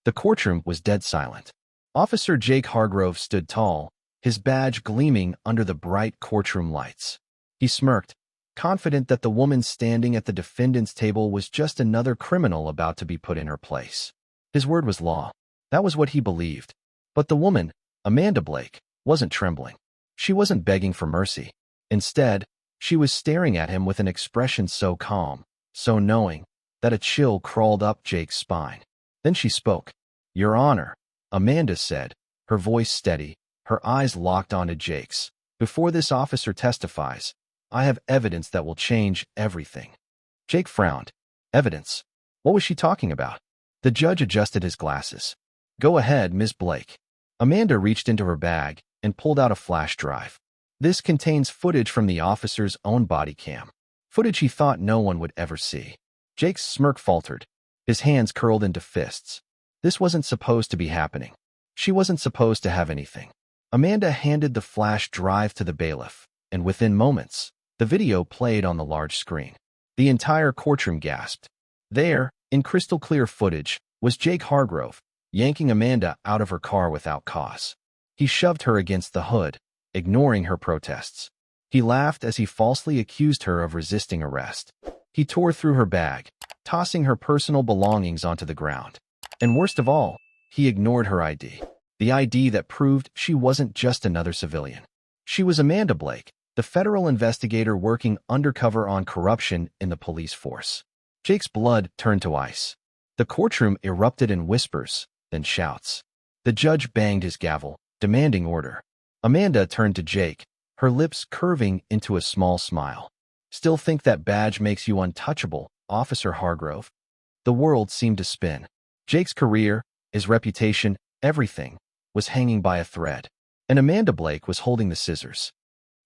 The courtroom was dead silent. Officer Jake Hargrove stood tall, his badge gleaming under the bright courtroom lights. He smirked, confident that the woman standing at the defendant's table was just another criminal about to be put in her place. His word was law. That was what he believed. But the woman, Amanda Blake, wasn't trembling. She wasn't begging for mercy. Instead, she was staring at him with an expression so calm, so knowing, that a chill crawled up Jake's spine. Then she spoke. "Your Honor," Amanda said, her voice steady, her eyes locked onto Jake's. "Before this officer testifies, I have evidence that will change everything." Jake frowned. Evidence? What was she talking about? The judge adjusted his glasses. "Go ahead, Ms. Blake." Amanda reached into her bag and pulled out a flash drive. This contains footage from the officer's own body cam. Footage he thought no one would ever see. Jake's smirk faltered. His hands curled into fists. This wasn't supposed to be happening. She wasn't supposed to have anything. Amanda handed the flash drive to the bailiff, and within moments, the video played on the large screen. The entire courtroom gasped. There, in crystal-clear footage, was Jake Hargrove, yanking Amanda out of her car without cause. He shoved her against the hood, ignoring her protests. He laughed as he falsely accused her of resisting arrest. He tore through her bag, tossing her personal belongings onto the ground. And worst of all, he ignored her ID. The ID that proved she wasn't just another civilian. She was Amanda Blake, the federal investigator working undercover on corruption in the police force. Jake's blood turned to ice. The courtroom erupted in whispers, then shouts. The judge banged his gavel, demanding order. Amanda turned to Jake, her lips curving into a small smile. "Still think that badge makes you untouchable, Officer Hargrove?" The world seemed to spin. Jake's career, his reputation, everything, was hanging by a thread. And Amanda Blake was holding the scissors.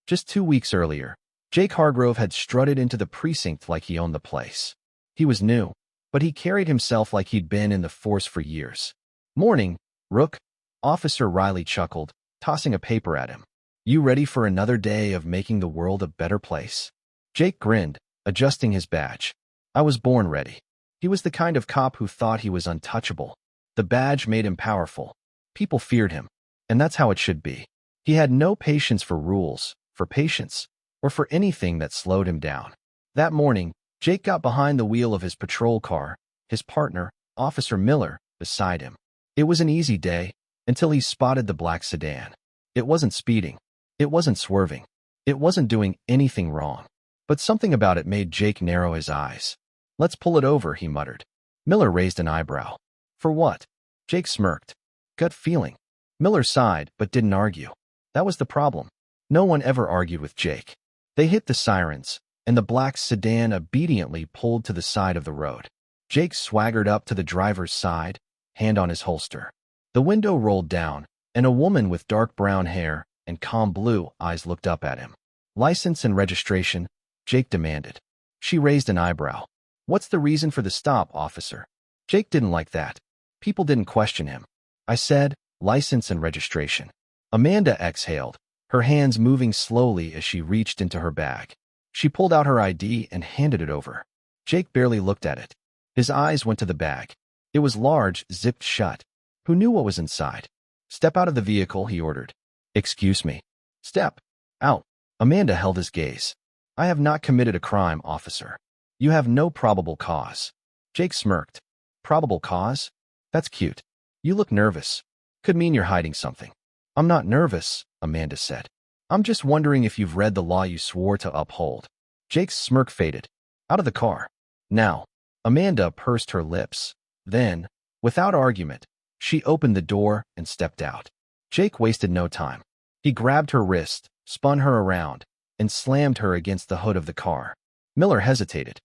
Just 2 weeks earlier, Jake Hargrove had strutted into the precinct like he owned the place. He was new, but he carried himself like he'd been in the force for years. "Morning, Rook," Officer Riley chuckled, tossing a paper at him. "You ready for another day of making the world a better place?" Jake grinned, adjusting his badge. "I was born ready." He was the kind of cop who thought he was untouchable. The badge made him powerful. People feared him, and that's how it should be. He had no patience for rules, for patience, or for anything that slowed him down. That morning, Jake got behind the wheel of his patrol car, his partner, Officer Miller, beside him. It was an easy day, until he spotted the black sedan. It wasn't speeding. It wasn't swerving. It wasn't doing anything wrong. But something about it made Jake narrow his eyes. "Let's pull it over," he muttered. Miller raised an eyebrow. "For what?" Jake smirked. "Gut feeling." Miller sighed, but didn't argue. That was the problem. No one ever argued with Jake. They hit the sirens, and the black sedan obediently pulled to the side of the road. Jake swaggered up to the driver's side, hand on his holster. The window rolled down, and a woman with dark brown hair and calm blue eyes looked up at him. "License and registration," Jake demanded. She raised an eyebrow. "What's the reason for the stop, officer?" Jake didn't like that. People didn't question him. "I said, license and registration." Amanda exhaled, her hands moving slowly as she reached into her bag. She pulled out her ID and handed it over. Jake barely looked at it. His eyes went to the bag. It was large, zipped shut. Who knew what was inside? "Step out of the vehicle," he ordered. "Excuse me." "Step out." Amanda held his gaze. "I have not committed a crime, officer." "You have no probable cause." Jake smirked. "Probable cause? That's cute. You look nervous. Could mean you're hiding something." "I'm not nervous," Amanda said. "I'm just wondering if you've read the law you swore to uphold." Jake's smirk faded. "Out of the car. Now." Amanda pursed her lips. Then, without argument, she opened the door and stepped out. Jake wasted no time. He grabbed her wrist, spun her around, and slammed her against the hood of the car. Miller hesitated.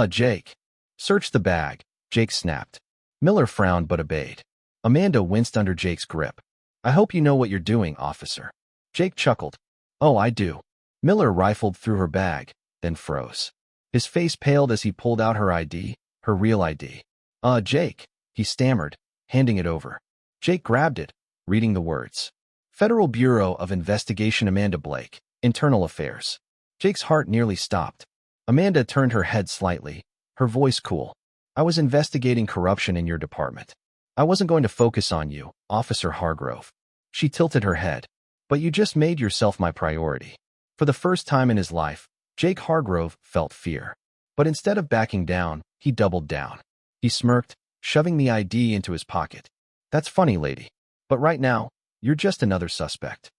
Jake." "Search the bag," Jake snapped. Miller frowned but obeyed. Amanda winced under Jake's grip. "I hope you know what you're doing, officer." Jake chuckled. "Oh, I do." Miller rifled through her bag, then froze. His face paled as he pulled out her ID, her real ID. Jake," he stammered, handing it over. Jake grabbed it, reading the words. "Federal Bureau of Investigation, Amanda Blake, Internal Affairs." Jake's heart nearly stopped. Amanda turned her head slightly, her voice cool. "I was investigating corruption in your department." I wasn't going to focus on you, Officer Hargrove. She tilted her head. But you just made yourself my priority. For the first time in his life, Jake Hargrove felt fear. But instead of backing down, he doubled down. He smirked, shoving the ID into his pocket. That's funny, lady. But right now, you're just another suspect.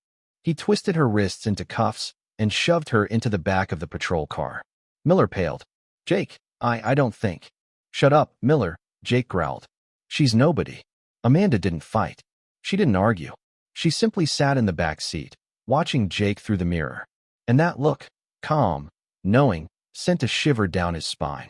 He twisted her wrists into cuffs and shoved her into the back of the patrol car. Miller paled. Jake, I don't think. Shut up, Miller, Jake growled. She's nobody. Amanda didn't fight. She didn't argue. She simply sat in the back seat, watching Jake through the mirror. And that look, calm, knowing, sent a shiver down his spine.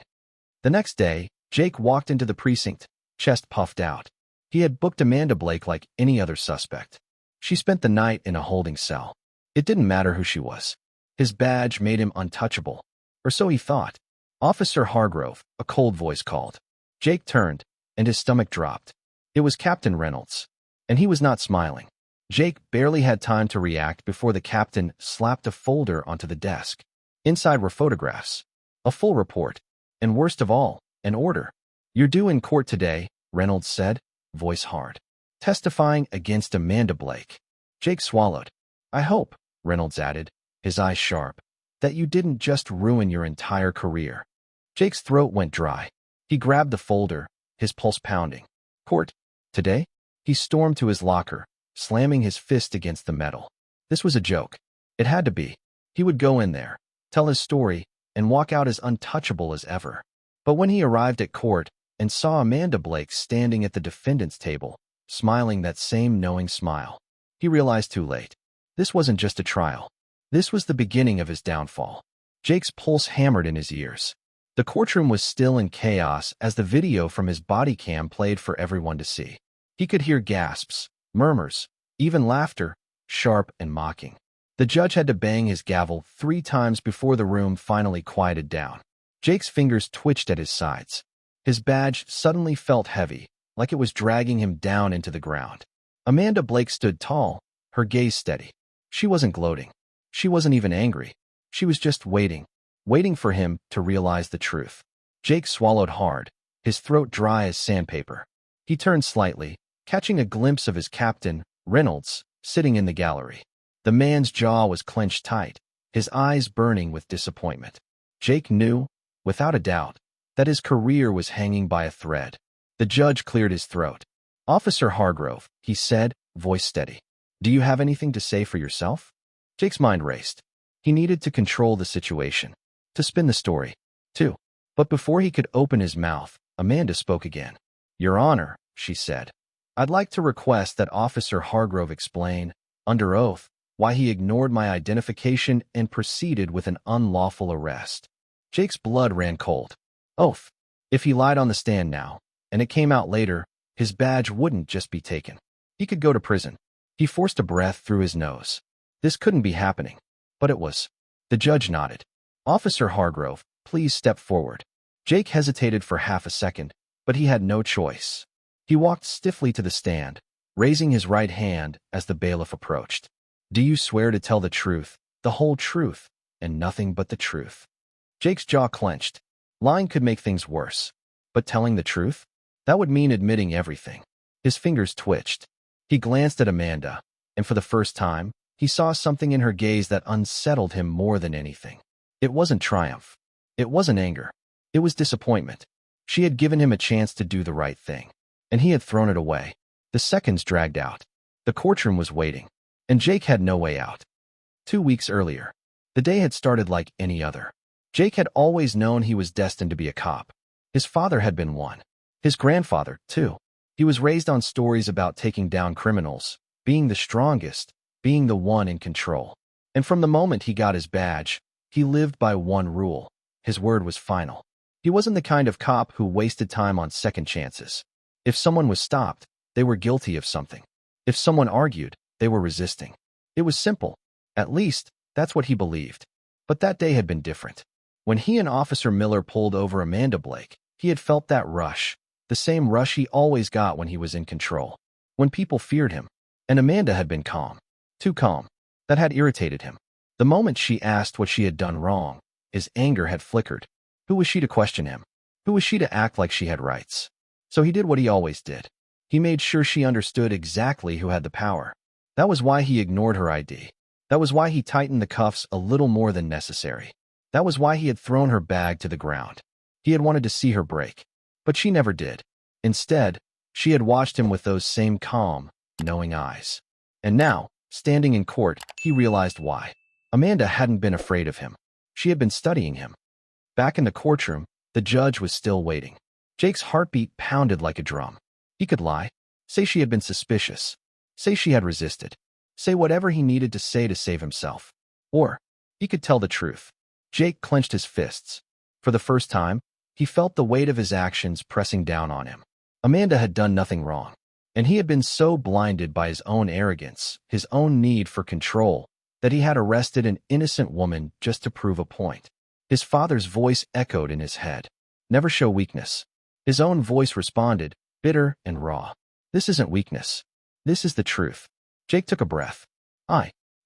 The next day, Jake walked into the precinct, chest puffed out. He had booked Amanda Blake like any other suspect. She spent the night in a holding cell. It didn't matter who she was. His badge made him untouchable. Or so he thought. Officer Hargrove, a cold voice called. Jake turned, and his stomach dropped. It was Captain Reynolds. And he was not smiling. Jake barely had time to react before the captain slapped a folder onto the desk. Inside were photographs, a full report, and worst of all, an order. You're due in court today, Reynolds said, voice hard. Testifying against Amanda Blake. Jake swallowed. I hope, Reynolds added, his eyes sharp, that you didn't just ruin your entire career. Jake's throat went dry. He grabbed the folder, his pulse pounding. Court? Today? He stormed to his locker, slamming his fist against the metal. This was a joke. It had to be. He would go in there, tell his story, and walk out as untouchable as ever. But when he arrived at court and saw Amanda Blake standing at the defendant's table, smiling that same knowing smile, he realized too late. This wasn't just a trial. This was the beginning of his downfall. Jake's pulse hammered in his ears. The courtroom was still in chaos as the video from his body cam played for everyone to see. He could hear gasps, murmurs, even laughter, sharp and mocking. The judge had to bang his gavel 3 times before the room finally quieted down. Jake's fingers twitched at his sides. His badge suddenly felt heavy, like it was dragging him down into the ground. Amanda Blake stood tall, her gaze steady. She wasn't gloating. She wasn't even angry. She was just waiting for him to realize the truth. Jake swallowed hard, his throat dry as sandpaper. He turned slightly, catching a glimpse of his captain, Reynolds, sitting in the gallery. The man's jaw was clenched tight, his eyes burning with disappointment. Jake knew, without a doubt, that his career was hanging by a thread. The judge cleared his throat. Officer Hargrove, he said, voice steady. Do you have anything to say for yourself? Jake's mind raced. He needed to control the situation, to spin the story, too. But before he could open his mouth, Amanda spoke again. Your Honor, she said, I'd like to request that Officer Hargrove explain, under oath, why he ignored my identification and proceeded with an unlawful arrest. Jake's blood ran cold. Oath. If he lied on the stand now, and it came out later, his badge wouldn't just be taken. He could go to prison. He forced a breath through his nose. This couldn't be happening. But it was. The judge nodded. Officer Hargrove, please step forward. Jake hesitated for half a second, but he had no choice. He walked stiffly to the stand, raising his right hand as the bailiff approached. Do you swear to tell the truth, the whole truth, and nothing but the truth? Jake's jaw clenched. Lying could make things worse. But telling the truth? That would mean admitting everything. His fingers twitched. He glanced at Amanda, and for the first time, he saw something in her gaze that unsettled him more than anything. It wasn't triumph. It wasn't anger. It was disappointment. She had given him a chance to do the right thing, and he had thrown it away. The seconds dragged out. The courtroom was waiting, and Jake had no way out. 2 weeks earlier, the day had started like any other. Jake had always known he was destined to be a cop. His father had been one. His grandfather, too. He was raised on stories about taking down criminals, being the strongest, being the one in control. And from the moment he got his badge, he lived by one rule. His word was final. He wasn't the kind of cop who wasted time on second chances. If someone was stopped, they were guilty of something. If someone argued, they were resisting. It was simple. At least, that's what he believed. But that day had been different. When he and Officer Miller pulled over Amanda Blake, he had felt that rush, the same rush he always got when he was in control, when people feared him. And Amanda had been calm. Too calm. That had irritated him. The moment she asked what she had done wrong, his anger had flickered. Who was she to question him? Who was she to act like she had rights? So he did what he always did. He made sure she understood exactly who had the power. That was why he ignored her ID. That was why he tightened the cuffs a little more than necessary. That was why he had thrown her bag to the ground. He had wanted to see her break. But she never did. Instead, she had watched him with those same calm, knowing eyes. And now, standing in court, he realized why. Amanda hadn't been afraid of him. She had been studying him. Back in the courtroom, the judge was still waiting. Jake's heartbeat pounded like a drum. He could lie, say she had been suspicious, say she had resisted, say whatever he needed to say to save himself. Or, he could tell the truth. Jake clenched his fists. For the first time, he felt the weight of his actions pressing down on him. Amanda had done nothing wrong, and he had been so blinded by his own arrogance, his own need for control, that he had arrested an innocent woman just to prove a point. His father's voice echoed in his head. Never show weakness. His own voice responded, bitter and raw. This isn't weakness. This is the truth. Jake took a breath.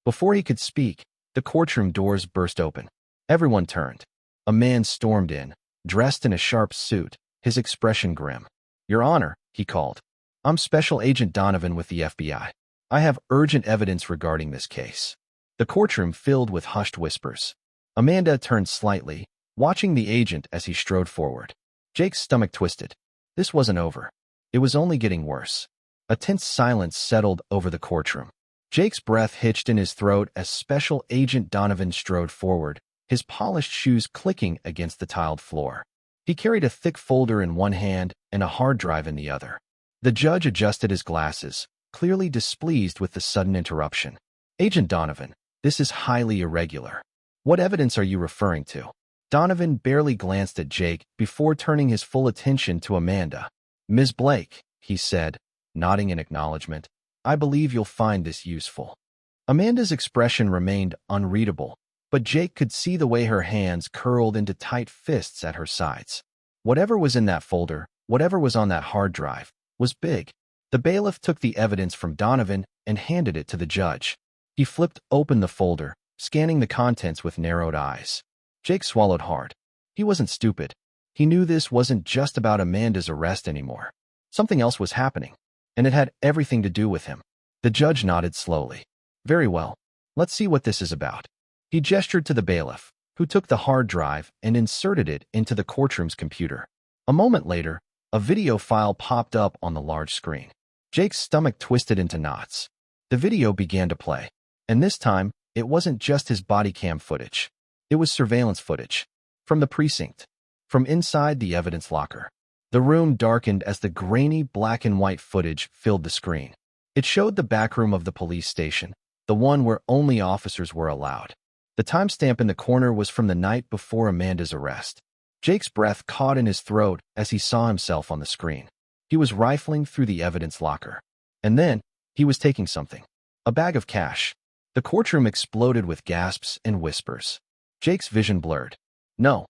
Before he could speak, the courtroom doors burst open. Everyone turned. A man stormed in, dressed in a sharp suit, his expression grim. Your Honor, he called. I'm Special Agent Donovan with the FBI. I have urgent evidence regarding this case. The courtroom filled with hushed whispers. Amanda turned slightly, watching the agent as he strode forward. Jake's stomach twisted. This wasn't over. It was only getting worse. A tense silence settled over the courtroom. Jake's breath hitched in his throat as Special Agent Donovan strode forward, his polished shoes clicking against the tiled floor. He carried a thick folder in one hand and a hard drive in the other. The judge adjusted his glasses, clearly displeased with the sudden interruption. Agent Donovan, this is highly irregular. What evidence are you referring to? Donovan barely glanced at Jake before turning his full attention to Amanda. Ms. Blake, he said, nodding in acknowledgement, I believe you'll find this useful. Amanda's expression remained unreadable, but Jake could see the way her hands curled into tight fists at her sides. Whatever was in that folder, whatever was on that hard drive, was big. The bailiff took the evidence from Donovan and handed it to the judge. He flipped open the folder, scanning the contents with narrowed eyes. Jake swallowed hard. He wasn't stupid. He knew this wasn't just about Amanda's arrest anymore. Something else was happening, and it had everything to do with him. The judge nodded slowly. Very well. Let's see what this is about. He gestured to the bailiff, who took the hard drive and inserted it into the courtroom's computer. A moment later, a video file popped up on the large screen. Jake's stomach twisted into knots. The video began to play, and this time, it wasn't just his body cam footage. It was surveillance footage. From the precinct. From inside the evidence locker. The room darkened as the grainy black and white footage filled the screen. It showed the back room of the police station, the one where only officers were allowed. The timestamp in the corner was from the night before Amanda's arrest. Jake's breath caught in his throat as he saw himself on the screen. He was rifling through the evidence locker. And then, he was taking something. A bag of cash. The courtroom exploded with gasps and whispers. Jake's vision blurred. No.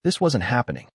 This wasn't happening.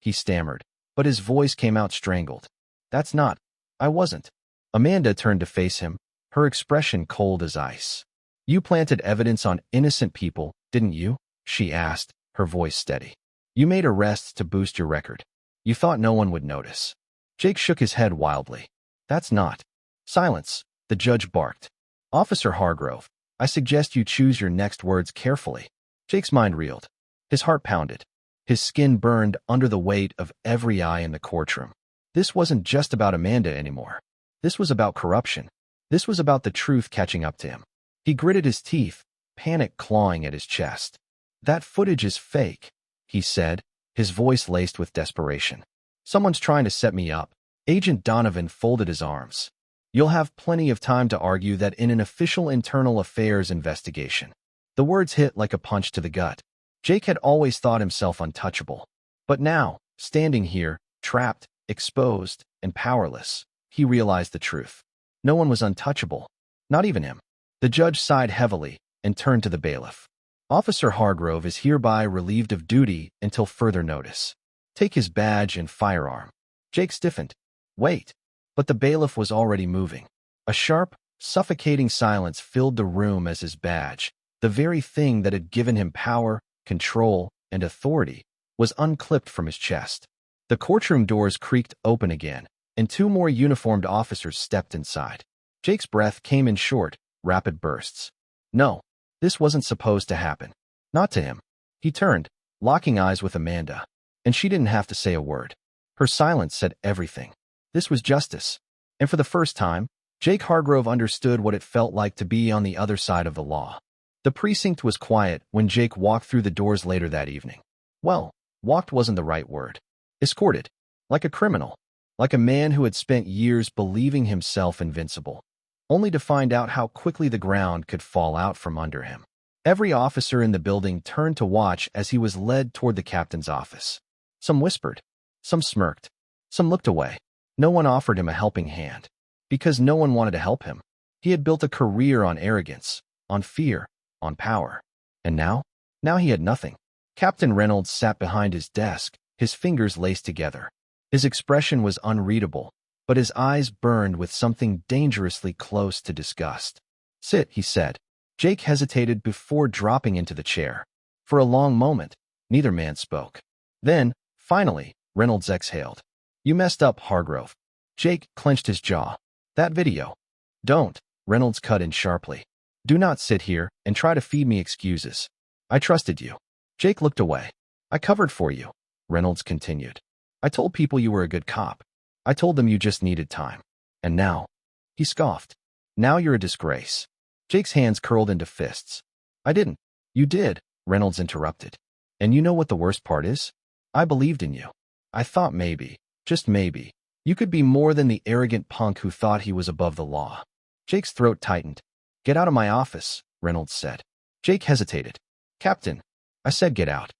He stammered, but his voice came out strangled. I wasn't. Amanda turned to face him, her expression cold as ice. You planted evidence on innocent people, didn't you? She asked, her voice steady. You made arrests to boost your record. You thought no one would notice. Jake shook his head wildly. That's not. Silence, the judge barked. Officer Hargrove, I suggest you choose your next words carefully. Jake's mind reeled. His heart pounded. His skin burned under the weight of every eye in the courtroom. This wasn't just about Amanda anymore. This was about corruption. This was about the truth catching up to him. He gritted his teeth, panic clawing at his chest. That footage is fake, he said, his voice laced with desperation. Someone's trying to set me up. Agent Donovan folded his arms. You'll have plenty of time to argue that in an official internal affairs investigation. The words hit like a punch to the gut. Jake had always thought himself untouchable. But now, standing here, trapped, exposed, and powerless, he realized the truth. No one was untouchable. Not even him. The judge sighed heavily and turned to the bailiff. Officer Hargrove is hereby relieved of duty until further notice. Take his badge and firearm. Jake stiffened. Wait. But the bailiff was already moving. A sharp, suffocating silence filled the room as his badge, the very thing that had given him power, control, and authority, was unclipped from his chest. The courtroom doors creaked open again, and two more uniformed officers stepped inside. Jake's breath came in short, rapid bursts. No, this wasn't supposed to happen. Not to him. He turned, locking eyes with Amanda, and she didn't have to say a word. Her silence said everything. This was justice. And for the first time, Jake Hargrove understood what it felt like to be on the other side of the law. The precinct was quiet when Jake walked through the doors later that evening. Well, walked wasn't the right word. Escorted. Like a criminal. Like a man who had spent years believing himself invincible, only to find out how quickly the ground could fall out from under him. Every officer in the building turned to watch as he was led toward the captain's office. Some whispered. Some smirked. Some looked away. No one offered him a helping hand. Because no one wanted to help him. He had built a career on arrogance, on fear, on power. And now? Now he had nothing. Captain Reynolds sat behind his desk, his fingers laced together. His expression was unreadable, but his eyes burned with something dangerously close to disgust. Sit, he said. Jake hesitated before dropping into the chair. For a long moment, neither man spoke. Then, finally, Reynolds exhaled. You messed up, Hargrove. Jake clenched his jaw. That video. Don't, Reynolds cut in sharply. Do not sit here and try to feed me excuses. I trusted you. Jake looked away. I covered for you, Reynolds continued. I told people you were a good cop. I told them you just needed time. And now? He scoffed. Now you're a disgrace. Jake's hands curled into fists. I didn't. You did, Reynolds interrupted. And you know what the worst part is? I believed in you. I thought maybe, just maybe, you could be more than the arrogant punk who thought he was above the law. Jake's throat tightened. Get out of my office, Reynolds said. Jake hesitated. Captain, I said get out.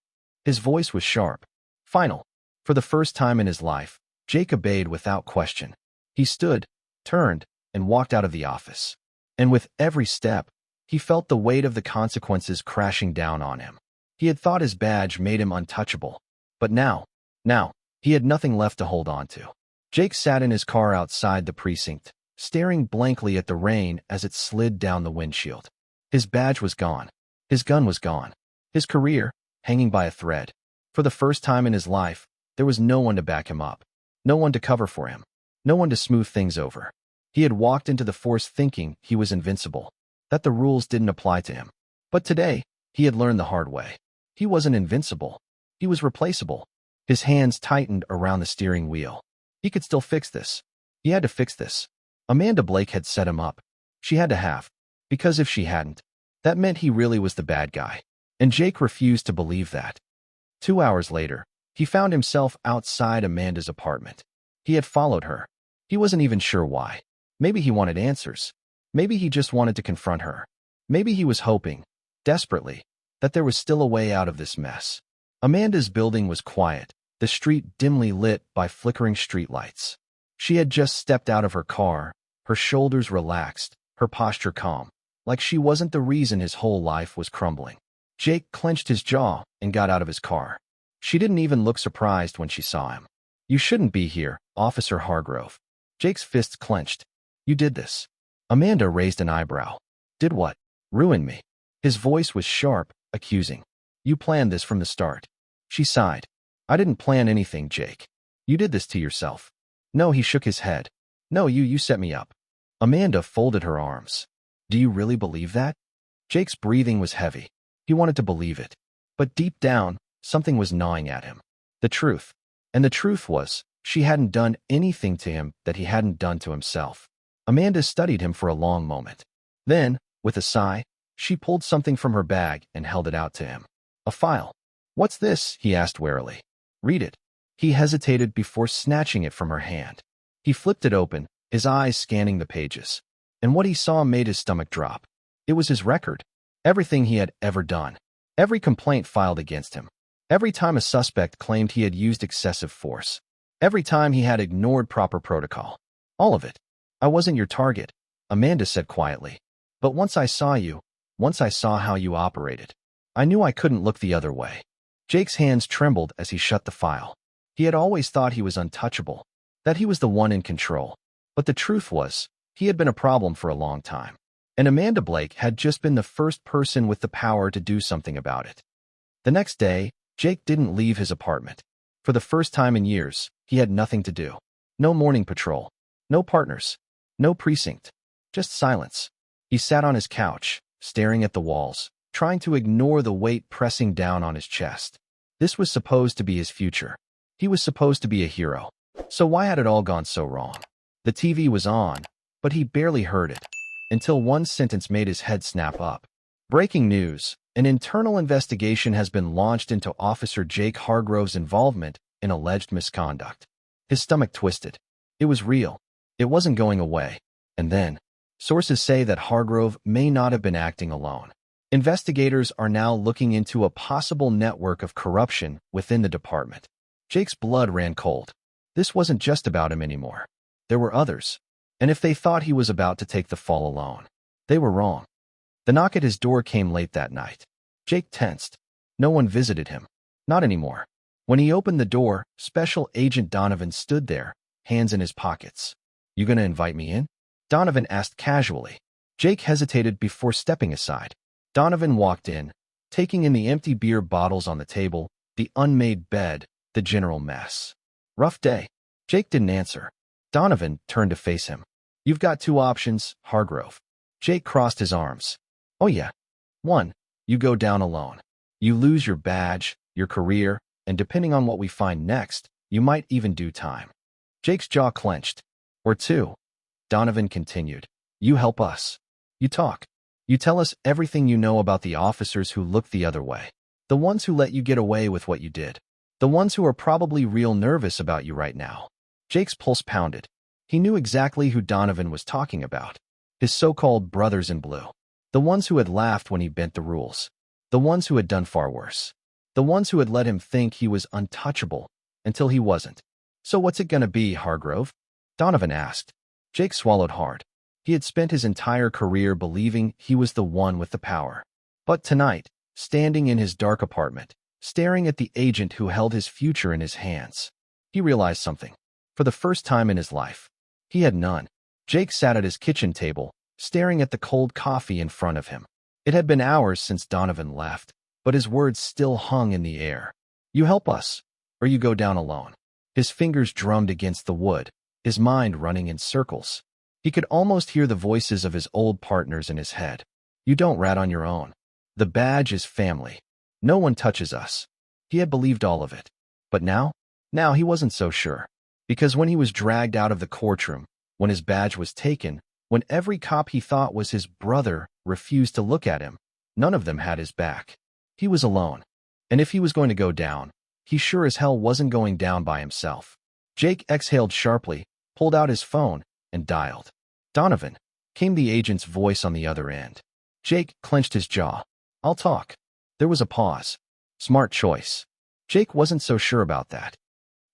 His voice was sharp. Final. For the first time in his life, Jake obeyed without question. He stood, turned, and walked out of the office. And with every step, he felt the weight of the consequences crashing down on him. He had thought his badge made him untouchable. But now, he had nothing left to hold on to. Jake sat in his car outside the precinct, staring blankly at the rain as it slid down the windshield. His badge was gone. His gun was gone. His career, hanging by a thread. For the first time in his life, there was no one to back him up. No one to cover for him. No one to smooth things over. He had walked into the force thinking he was invincible, that the rules didn't apply to him. But today, he had learned the hard way. He wasn't invincible. He was replaceable. His hands tightened around the steering wheel. He could still fix this. He had to fix this. Amanda Blake had set him up. She had to have. Because if she hadn't, that meant he really was the bad guy. And Jake refused to believe that. 2 hours later, he found himself outside Amanda's apartment. He had followed her. He wasn't even sure why. Maybe he wanted answers. Maybe he just wanted to confront her. Maybe he was hoping, desperately, that there was still a way out of this mess. Amanda's building was quiet, the street dimly lit by flickering streetlights. She had just stepped out of her car, her shoulders relaxed, her posture calm, like she wasn't the reason his whole life was crumbling. Jake clenched his jaw and got out of his car. She didn't even look surprised when she saw him. You shouldn't be here, Officer Hargrove. Jake's fists clenched. You did this. Amanda raised an eyebrow. Did what? Ruin me. His voice was sharp, accusing. You planned this from the start. She sighed. I didn't plan anything, Jake. You did this to yourself. No, he shook his head. No, you set me up. Amanda folded her arms. Do you really believe that? Jake's breathing was heavy. He wanted to believe it. But deep down, something was gnawing at him. The truth. And the truth was, she hadn't done anything to him that he hadn't done to himself. Amanda studied him for a long moment. Then, with a sigh, she pulled something from her bag and held it out to him. A file. What's this? He asked warily. Read it. He hesitated before snatching it from her hand. He flipped it open, his eyes scanning the pages. And what he saw made his stomach drop. It was his record. Everything he had ever done. Every complaint filed against him. Every time a suspect claimed he had used excessive force. Every time he had ignored proper protocol. All of it. I wasn't your target, Amanda said quietly. But once I saw you, once I saw how you operated, I knew I couldn't look the other way. Jake's hands trembled as he shut the file. He had always thought he was untouchable, that he was the one in control. But the truth was, he had been a problem for a long time. And Amanda Blake had just been the first person with the power to do something about it. The next day, Jake didn't leave his apartment. For the first time in years, he had nothing to do. No morning patrol. No partners. No precinct. Just silence. He sat on his couch, staring at the walls, trying to ignore the weight pressing down on his chest. This was supposed to be his future. He was supposed to be a hero. So why had it all gone so wrong? The TV was on, but he barely heard it, until one sentence made his head snap up. Breaking news. An internal investigation has been launched into Officer Jake Hargrove's involvement in alleged misconduct. His stomach twisted. It was real. It wasn't going away. And then, sources say that Hargrove may not have been acting alone. Investigators are now looking into a possible network of corruption within the department. Jake's blood ran cold. This wasn't just about him anymore. There were others. And if they thought he was about to take the fall alone, they were wrong. The knock at his door came late that night. Jake tensed. No one visited him. Not anymore. When he opened the door, Special Agent Donovan stood there, hands in his pockets. "You gonna invite me in?" Donovan asked casually. Jake hesitated before stepping aside. Donovan walked in, taking in the empty beer bottles on the table, the unmade bed, the general mess. "Rough day." Jake didn't answer. Donovan turned to face him. "You've got two options, Hargrove." Jake crossed his arms. "Oh yeah. One, you go down alone. You lose your badge, your career, and depending on what we find next, you might even do time." Jake's jaw clenched. "Or two," Donovan continued. "You help us. You talk. You tell us everything you know about the officers who looked the other way. The ones who let you get away with what you did. The ones who are probably real nervous about you right now." Jake's pulse pounded. He knew exactly who Donovan was talking about. His so-called brothers in blue. The ones who had laughed when he bent the rules. The ones who had done far worse. The ones who had let him think he was untouchable until he wasn't. "So what's it gonna be, Hargrove?" Donovan asked. Jake swallowed hard. He had spent his entire career believing he was the one with the power. But tonight, standing in his dark apartment, staring at the agent who held his future in his hands, he realized something. For the first time in his life, he had none. Jake sat at his kitchen table, staring at the cold coffee in front of him. It had been hours since Donovan left, but his words still hung in the air. "You help us, or you go down alone." His fingers drummed against the wood, his mind running in circles. He could almost hear the voices of his old partners in his head. "You don't rat on your own. The badge is family. No one touches us." He had believed all of it. But now he wasn't so sure. Because when he was dragged out of the courtroom, when his badge was taken, when every cop he thought was his brother refused to look at him, none of them had his back. He was alone. And if he was going to go down, he sure as hell wasn't going down by himself. Jake exhaled sharply, pulled out his phone, and dialed. "Donovan," came the agent's voice on the other end. Jake clenched his jaw. "I'll talk." There was a pause. Smart choice. Jake wasn't so sure about that.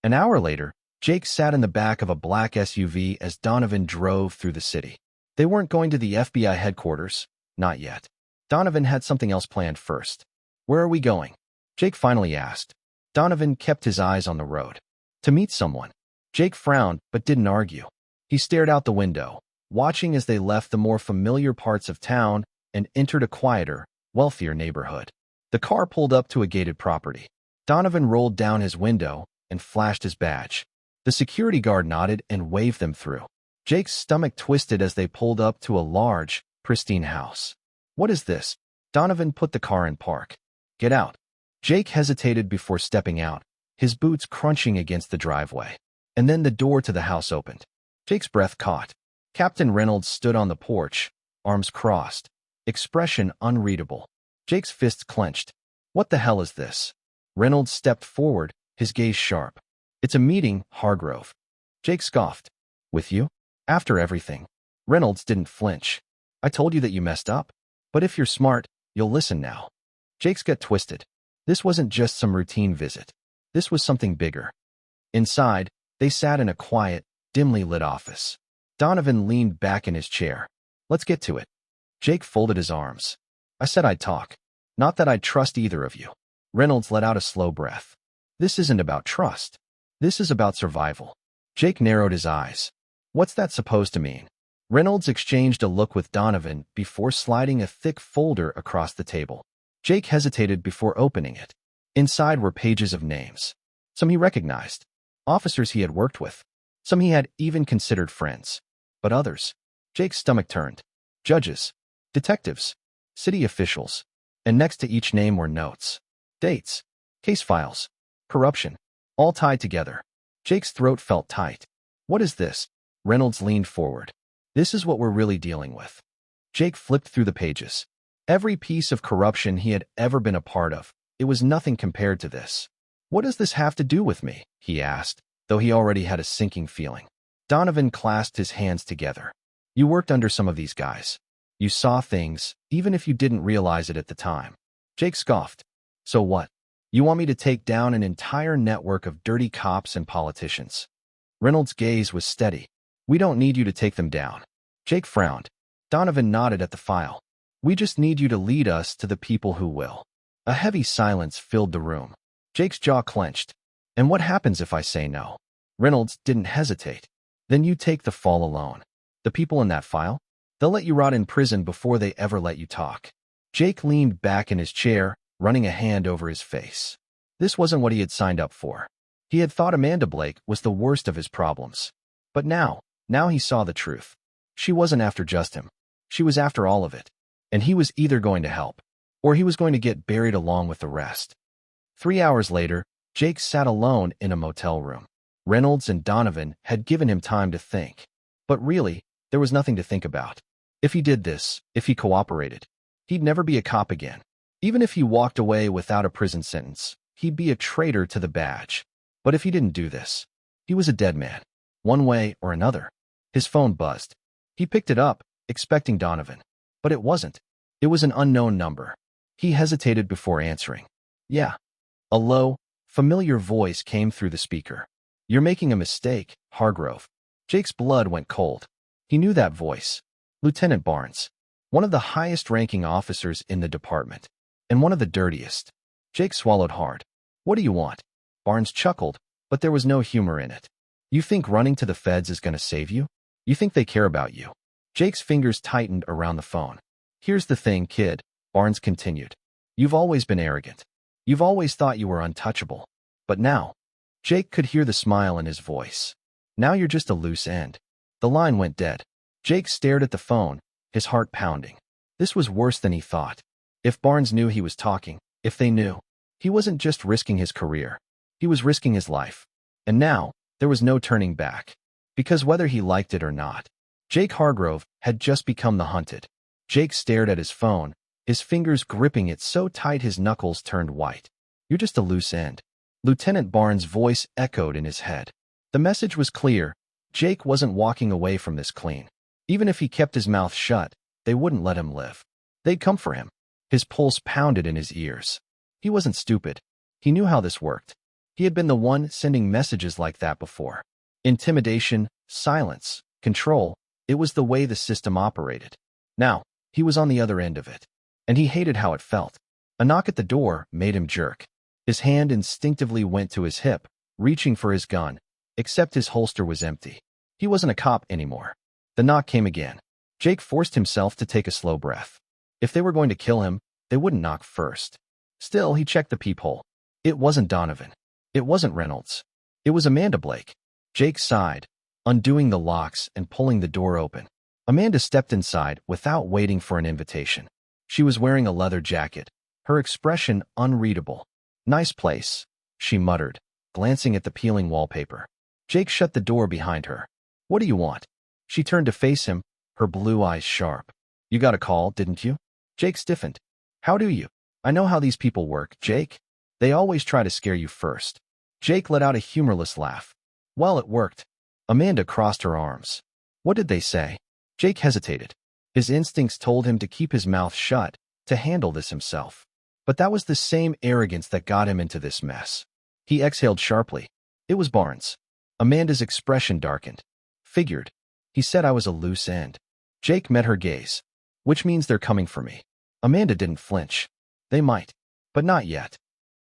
An hour later, Jake sat in the back of a black SUV as Donovan drove through the city. They weren't going to the FBI headquarters. Not yet. Donovan had something else planned first. "Where are we going?" Jake finally asked. Donovan kept his eyes on the road. "To meet someone." Jake frowned but didn't argue. He stared out the window, watching as they left the more familiar parts of town and entered a quieter, wealthier neighborhood. The car pulled up to a gated property. Donovan rolled down his window and flashed his badge. The security guard nodded and waved them through. Jake's stomach twisted as they pulled up to a large, pristine house. "What is this?" Donovan put the car in park. "Get out." Jake hesitated before stepping out, his boots crunching against the driveway. And then the door to the house opened. Jake's breath caught. Captain Reynolds stood on the porch, arms crossed, expression unreadable. Jake's fists clenched. "What the hell is this?" Reynolds stepped forward, his gaze sharp. "It's a meeting, Hargrove." Jake scoffed. "With you? After everything?" Reynolds didn't flinch. "I told you that you messed up. But if you're smart, you'll listen now." Jake's gut twisted. This wasn't just some routine visit. This was something bigger. Inside, they sat in a quiet, dimly lit office. Donovan leaned back in his chair. "Let's get to it." Jake folded his arms. "I said I'd talk. Not that I'd trust either of you." Reynolds let out a slow breath. "This isn't about trust. This is about survival." Jake narrowed his eyes. "What's that supposed to mean?" Reynolds exchanged a look with Donovan before sliding a thick folder across the table. Jake hesitated before opening it. Inside were pages of names. Some he recognized, officers he had worked with, some he had even considered friends. But others, Jake's stomach turned. Judges, detectives, city officials, and next to each name were notes, dates, case files, corruption, all tied together. Jake's throat felt tight. What is this? Reynolds leaned forward. This is what we're really dealing with. Jake flipped through the pages. Every piece of corruption he had ever been a part of, it was nothing compared to this. What does this have to do with me? He asked, though he already had a sinking feeling. Donovan clasped his hands together. You worked under some of these guys. You saw things, even if you didn't realize it at the time. Jake scoffed. So what? You want me to take down an entire network of dirty cops and politicians? Reynolds' gaze was steady. We don't need you to take them down. Jake frowned. Donovan nodded at the file. We just need you to lead us to the people who will. A heavy silence filled the room. Jake's jaw clenched. And what happens if I say no? Reynolds didn't hesitate. Then you take the fall alone. The people in that file? They'll let you rot in prison before they ever let you talk. Jake leaned back in his chair, running a hand over his face. This wasn't what he had signed up for. He had thought Amanda Blake was the worst of his problems. But now he saw the truth. She wasn't after just him. She was after all of it. And he was either going to help, or he was going to get buried along with the rest. 3 hours later, Jake sat alone in a motel room. Reynolds and Donovan had given him time to think. But really, there was nothing to think about. If he did this, if he cooperated, he'd never be a cop again. Even if he walked away without a prison sentence, he'd be a traitor to the badge. But if he didn't do this, he was a dead man, one way or another. His phone buzzed. He picked it up, expecting Donovan. But it wasn't. It was an unknown number. He hesitated before answering. Yeah. A low, familiar voice came through the speaker. You're making a mistake, Hargrove. Jake's blood went cold. He knew that voice. Lieutenant Barnes. One of the highest-ranking officers in the department. And one of the dirtiest. Jake swallowed hard. What do you want? Barnes chuckled, but there was no humor in it. You think running to the feds is going to save you? You think they care about you? Jake's fingers tightened around the phone. Here's the thing, kid, Barnes continued. You've always been arrogant. You've always thought you were untouchable. But now, Jake could hear the smile in his voice. Now you're just a loose end. The line went dead. Jake stared at the phone, his heart pounding. This was worse than he thought. If Barnes knew he was talking, if they knew, he wasn't just risking his career. He was risking his life. And now, there was no turning back. Because whether he liked it or not, Jake Hargrove had just become the hunted. Jake stared at his phone, his fingers gripping it so tight his knuckles turned white. You're just a loose end. Lieutenant Barnes' voice echoed in his head. The message was clear. Jake wasn't walking away from this clean. Even if he kept his mouth shut, they wouldn't let him live. They'd come for him. His pulse pounded in his ears. He wasn't stupid. He knew how this worked. He had been the one sending messages like that before. Intimidation, silence, control, it was the way the system operated. Now, he was on the other end of it. And he hated how it felt. A knock at the door made him jerk. His hand instinctively went to his hip, reaching for his gun, except his holster was empty. He wasn't a cop anymore. The knock came again. Jake forced himself to take a slow breath. If they were going to kill him, they wouldn't knock first. Still, he checked the peephole. It wasn't Donovan. It wasn't Reynolds. It was Amanda Blake. Jake sighed, undoing the locks and pulling the door open. Amanda stepped inside without waiting for an invitation. She was wearing a leather jacket, her expression unreadable. Nice place, she muttered, glancing at the peeling wallpaper. Jake shut the door behind her. What do you want? She turned to face him, her blue eyes sharp. You got a call, didn't you? Jake stiffened. How do you? I know how these people work, Jake. They always try to scare you first. Jake let out a humorless laugh. Well, it worked. Amanda crossed her arms. What did they say? Jake hesitated. His instincts told him to keep his mouth shut, to handle this himself. But that was the same arrogance that got him into this mess. He exhaled sharply. It was Barnes. Amanda's expression darkened. Figured. He said I was a loose end. Jake met her gaze. Which means they're coming for me. Amanda didn't flinch. They might. But not yet.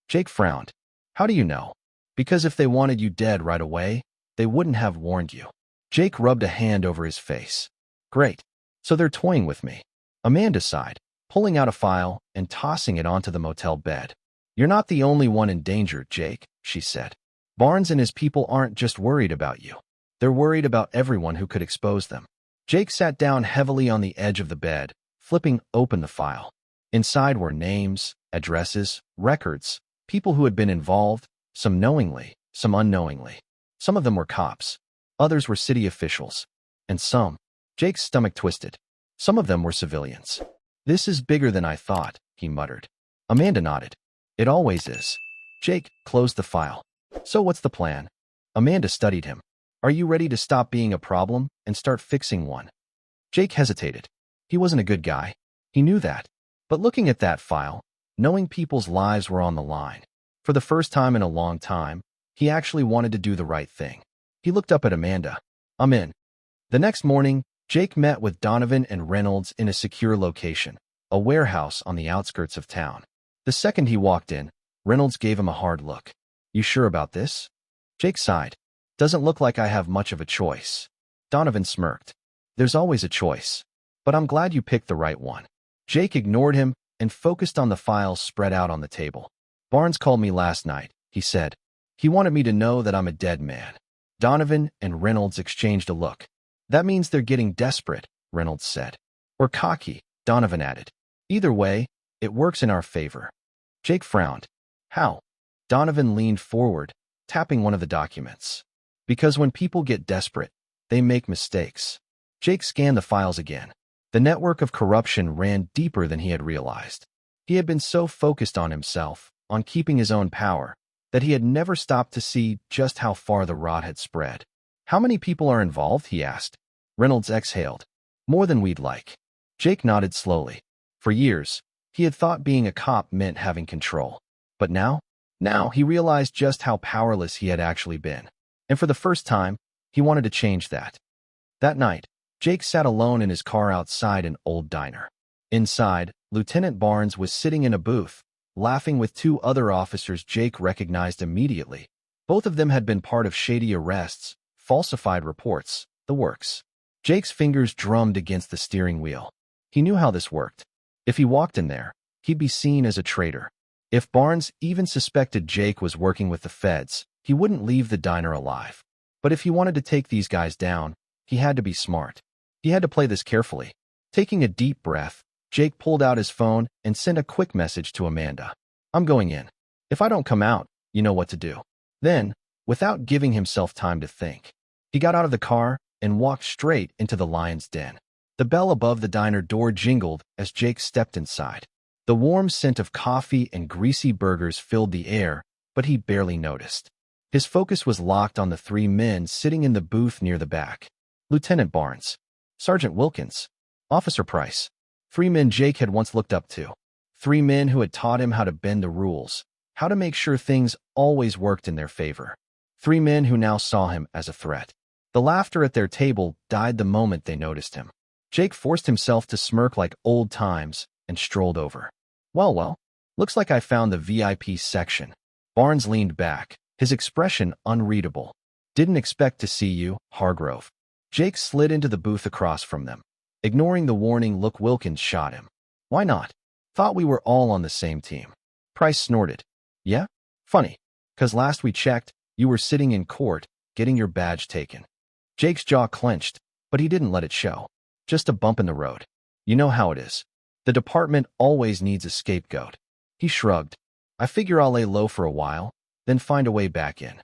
Jake frowned. How do you know? Because if they wanted you dead right away, they wouldn't have warned you. Jake rubbed a hand over his face. Great. So they're toying with me. Amanda sighed, pulling out a file and tossing it onto the motel bed. You're not the only one in danger, Jake, she said. Barnes and his people aren't just worried about you. They're worried about everyone who could expose them. Jake sat down heavily on the edge of the bed, flipping open the file. Inside were names, addresses, records, people who had been involved, some knowingly, some unknowingly. Some of them were cops. Others were city officials. And some, Jake's stomach twisted. Some of them were civilians. This is bigger than I thought, he muttered. Amanda nodded. It always is. Jake closed the file. So what's the plan? Amanda studied him. Are you ready to stop being a problem and start fixing one? Jake hesitated. He wasn't a good guy. He knew that. But looking at that file, knowing people's lives were on the line, for the first time in a long time, he actually wanted to do the right thing. He looked up at Amanda. I'm in. The next morning, Jake met with Donovan and Reynolds in a secure location, a warehouse on the outskirts of town. The second he walked in, Reynolds gave him a hard look. You sure about this? Jake sighed. Doesn't look like I have much of a choice. Donovan smirked. There's always a choice. But I'm glad you picked the right one. Jake ignored him and focused on the files spread out on the table. Barnes called me last night, he said. He wanted me to know that I'm a dead man. Donovan and Reynolds exchanged a look. That means they're getting desperate, Reynolds said. Or cocky, Donovan added. Either way, it works in our favor. Jake frowned. How? Donovan leaned forward, tapping one of the documents. Because when people get desperate, they make mistakes. Jake scanned the files again. The network of corruption ran deeper than he had realized. He had been so focused on himself, on keeping his own power, that he had never stopped to see just how far the rot had spread. How many people are involved? He asked. Reynolds exhaled. More than we'd like. Jake nodded slowly. For years, he had thought being a cop meant having control. But now he realized just how powerless he had actually been. And for the first time, he wanted to change that. That night, Jake sat alone in his car outside an old diner. Inside, Lieutenant Barnes was sitting in a booth, laughing with two other officers Jake recognized immediately. Both of them had been part of shady arrests, falsified reports, the works. Jake's fingers drummed against the steering wheel. He knew how this worked. If he walked in there, he'd be seen as a traitor. If Barnes even suspected Jake was working with the feds, he wouldn't leave the diner alive. But if he wanted to take these guys down, he had to be smart. He had to play this carefully. Taking a deep breath, Jake pulled out his phone and sent a quick message to Amanda. I'm going in. If I don't come out, you know what to do. Then, without giving himself time to think, he got out of the car and walked straight into the lion's den. The bell above the diner door jingled as Jake stepped inside. The warm scent of coffee and greasy burgers filled the air, but he barely noticed. His focus was locked on the three men sitting in the booth near the back. Lieutenant Barnes, Sergeant Wilkins, Officer Price. Three men Jake had once looked up to. Three men who had taught him how to bend the rules, how to make sure things always worked in their favor. Three men who now saw him as a threat. The laughter at their table died the moment they noticed him. Jake forced himself to smirk like old times and strolled over. Well, looks like I found the VIP section. Barnes leaned back, his expression unreadable. Didn't expect to see you, Hargrove. Jake slid into the booth across from them. Ignoring the warning look Wilkins shot him. Why not? Thought we were all on the same team. Price snorted. Yeah? Funny. 'Cause last we checked, you were sitting in court, getting your badge taken. Jake's jaw clenched, but he didn't let it show. Just a bump in the road. You know how it is. The department always needs a scapegoat. He shrugged. I figure I'll lay low for a while, then find a way back in.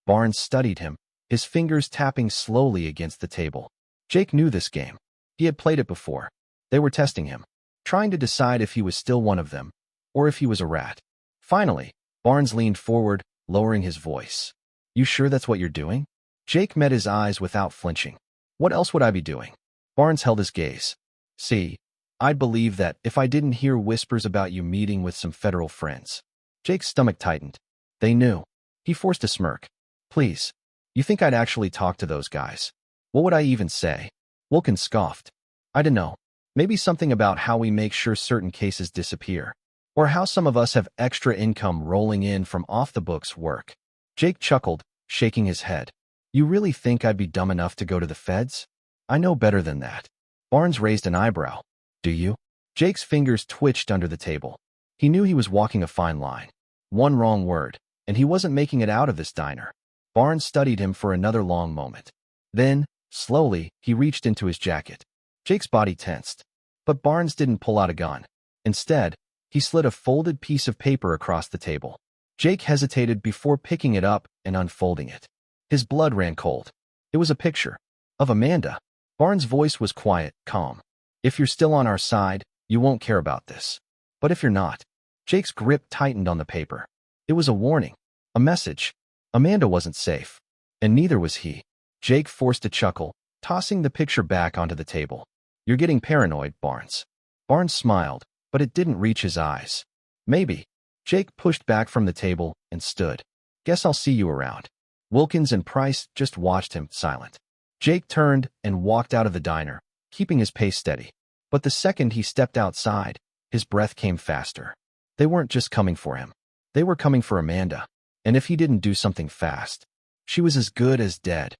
Barnes studied him, his fingers tapping slowly against the table. Jake knew this game. He had played it before. They were testing him, trying to decide if he was still one of them, or if he was a rat. Finally, Barnes leaned forward, lowering his voice. You sure that's what you're doing? Jake met his eyes without flinching. What else would I be doing? Barnes held his gaze. See, I'd believe that if I didn't hear whispers about you meeting with some federal friends. Jake's stomach tightened. They knew. He forced a smirk. Please, you think I'd actually talk to those guys? What would I even say? Wilkins scoffed. I don't know. Maybe something about how we make sure certain cases disappear. Or how some of us have extra income rolling in from off-the-books work. Jake chuckled, shaking his head. You really think I'd be dumb enough to go to the feds? I know better than that. Barnes raised an eyebrow. Do you? Jake's fingers twitched under the table. He knew he was walking a fine line. One wrong word, and he wasn't making it out of this diner. Barnes studied him for another long moment. Then, slowly, he reached into his jacket. Jake's body tensed. But Barnes didn't pull out a gun. Instead, he slid a folded piece of paper across the table. Jake hesitated before picking it up and unfolding it. His blood ran cold. It was a picture of Amanda. Barnes' voice was quiet, calm. If you're still on our side, you won't care about this. But if you're not, Jake's grip tightened on the paper. It was a warning, a message. Amanda wasn't safe, and neither was he. Jake forced a chuckle, tossing the picture back onto the table. You're getting paranoid, Barnes. Barnes smiled, but it didn't reach his eyes. Maybe. Jake pushed back from the table and stood. Guess I'll see you around. Wilkins and Price just watched him, silent. Jake turned and walked out of the diner, keeping his pace steady. But the second he stepped outside, his breath came faster. They weren't just coming for him. They were coming for Amanda. And if he didn't do something fast, she was as good as dead.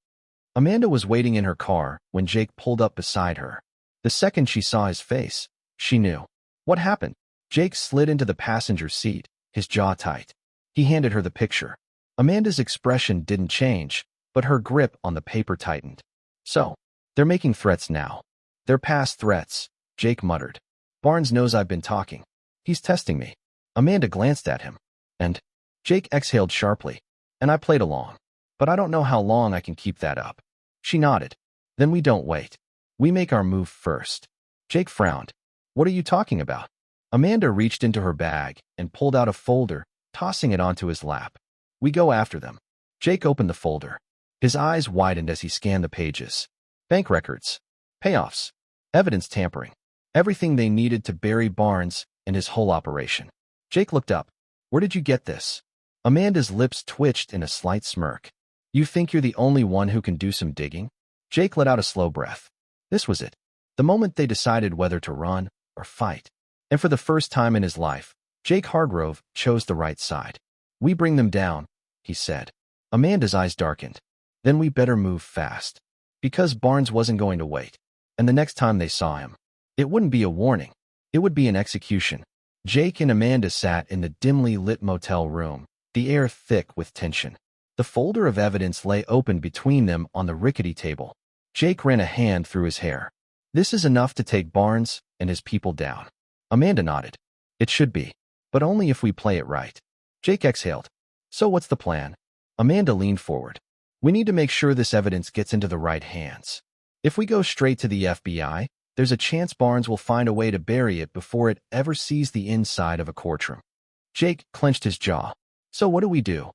Amanda was waiting in her car when Jake pulled up beside her. The second she saw his face, she knew. What happened? Jake slid into the passenger seat, his jaw tight. He handed her the picture. Amanda's expression didn't change, but her grip on the paper tightened. So, they're making threats now. They're past threats, Jake muttered. Barnes knows I've been talking. He's testing me. Amanda glanced at him. And Jake exhaled sharply. And I played along. But I don't know how long I can keep that up. She nodded. Then we don't wait. We make our move first. Jake frowned. What are you talking about? Amanda reached into her bag and pulled out a folder, tossing it onto his lap. We go after them. Jake opened the folder. His eyes widened as he scanned the pages. Bank records. Payoffs. Evidence tampering. Everything they needed to bury Barnes and his whole operation. Jake looked up. Where did you get this? Amanda's lips twitched in a slight smirk. You think you're the only one who can do some digging? Jake let out a slow breath. This was it. The moment they decided whether to run or fight. And for the first time in his life, Jake Hargrove chose the right side. We bring them down, he said. Amanda's eyes darkened. Then we better move fast. Because Barnes wasn't going to wait. And the next time they saw him, it wouldn't be a warning. It would be an execution. Jake and Amanda sat in the dimly lit motel room, the air thick with tension. The folder of evidence lay open between them on the rickety table. Jake ran a hand through his hair. This is enough to take Barnes and his people down. Amanda nodded. It should be. But only if we play it right. Jake exhaled. So what's the plan? Amanda leaned forward. We need to make sure this evidence gets into the right hands. If we go straight to the FBI, there's a chance Barnes will find a way to bury it before it ever sees the inside of a courtroom. Jake clenched his jaw. So what do we do?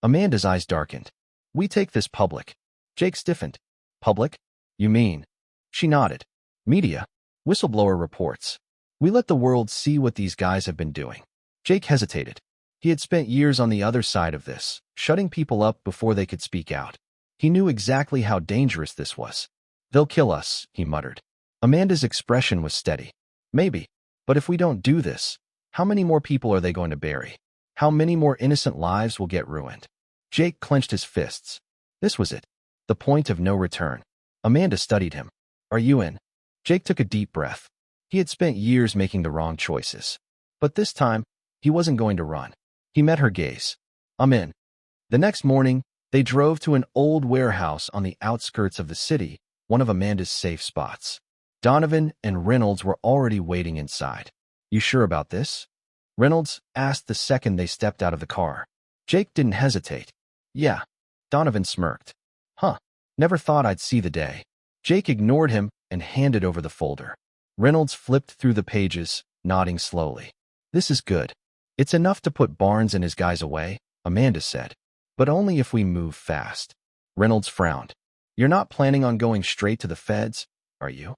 Amanda's eyes darkened. We take this public. Jake stiffened. Public? You mean? She nodded. Media. Whistleblower reports. We let the world see what these guys have been doing. Jake hesitated. He had spent years on the other side of this, shutting people up before they could speak out. He knew exactly how dangerous this was. They'll kill us, he muttered. Amanda's expression was steady. Maybe. But if we don't do this, how many more people are they going to bury? How many more innocent lives will get ruined? Jake clenched his fists. This was it. The point of no return. Amanda studied him. Are you in? Jake took a deep breath. He had spent years making the wrong choices. But this time, he wasn't going to run. He met her gaze. I'm in. The next morning, they drove to an old warehouse on the outskirts of the city, one of Amanda's safe spots. Donovan and Reynolds were already waiting inside. You sure about this? Reynolds asked the second they stepped out of the car. Jake didn't hesitate. Yeah. Donovan smirked. Huh. Never thought I'd see the day. Jake ignored him and handed over the folder. Reynolds flipped through the pages, nodding slowly. This is good. It's enough to put Barnes and his guys away, Amanda said. But only if we move fast. Reynolds frowned. You're not planning on going straight to the feds, are you?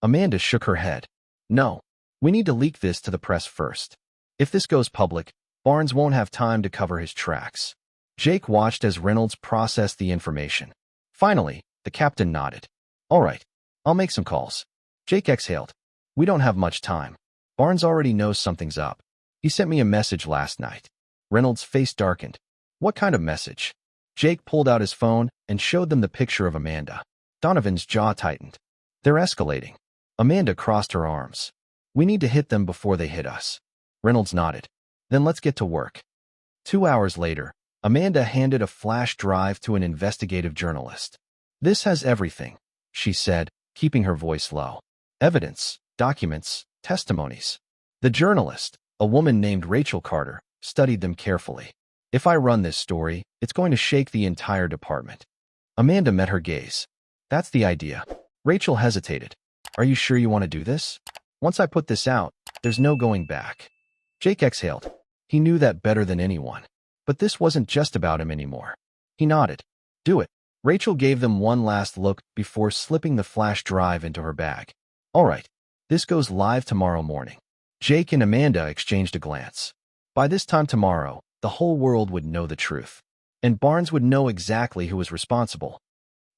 Amanda shook her head. No. We need to leak this to the press first. If this goes public, Barnes won't have time to cover his tracks. Jake watched as Reynolds processed the information. Finally, the captain nodded. All right. I'll make some calls. Jake exhaled. We don't have much time. Barnes already knows something's up. He sent me a message last night. Reynolds' face darkened. What kind of message? Jake pulled out his phone and showed them the picture of Amanda. Donovan's jaw tightened. They're escalating. Amanda crossed her arms. We need to hit them before they hit us. Reynolds nodded. Then let's get to work. 2 hours later, Amanda handed a flash drive to an investigative journalist. "This has everything," she said, keeping her voice low. "Evidence, documents, testimonies." The journalist, a woman named Rachel Carter, studied them carefully. "If I run this story, it's going to shake the entire department." Amanda met her gaze. "That's the idea." Rachel hesitated. "Are you sure you want to do this? Once I put this out, there's no going back." Jake exhaled. He knew that better than anyone. But this wasn't just about him anymore. He nodded. "Do it." Rachel gave them one last look before slipping the flash drive into her bag. "All right, this goes live tomorrow morning." Jake and Amanda exchanged a glance. By this time tomorrow, the whole world would know the truth. And Barnes would know exactly who was responsible.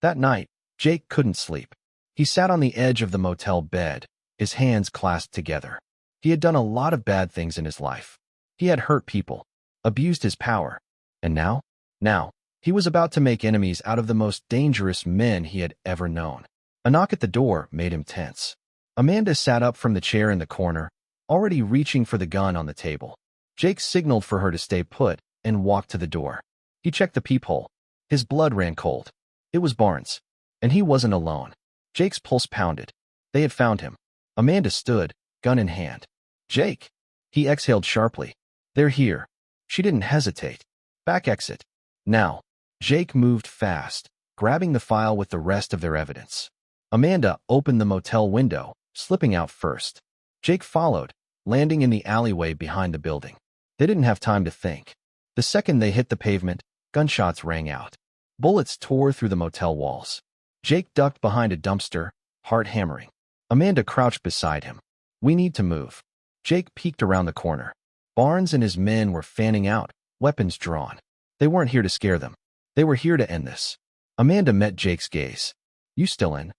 That night, Jake couldn't sleep. He sat on the edge of the motel bed, his hands clasped together. He had done a lot of bad things in his life. He had hurt people, abused his power. And now, he was about to make enemies out of the most dangerous men he had ever known. A knock at the door made him tense. Amanda sat up from the chair in the corner, already reaching for the gun on the table. Jake signaled for her to stay put and walked to the door. He checked the peephole. His blood ran cold. It was Barnes. And he wasn't alone. Jake's pulse pounded. They had found him. Amanda stood, gun in hand. "Jake!" He exhaled sharply. "They're here." She didn't hesitate. "Back exit. Now." Jake moved fast, grabbing the file with the rest of their evidence. Amanda opened the motel window, slipping out first. Jake followed, landing in the alleyway behind the building. They didn't have time to think. The second they hit the pavement, gunshots rang out. Bullets tore through the motel walls. Jake ducked behind a dumpster, heart hammering. Amanda crouched beside him. "We need to move." Jake peeked around the corner. Barnes and his men were fanning out, weapons drawn. They weren't here to scare them. They were here to end this. Amanda met Jake's gaze. "You still in?"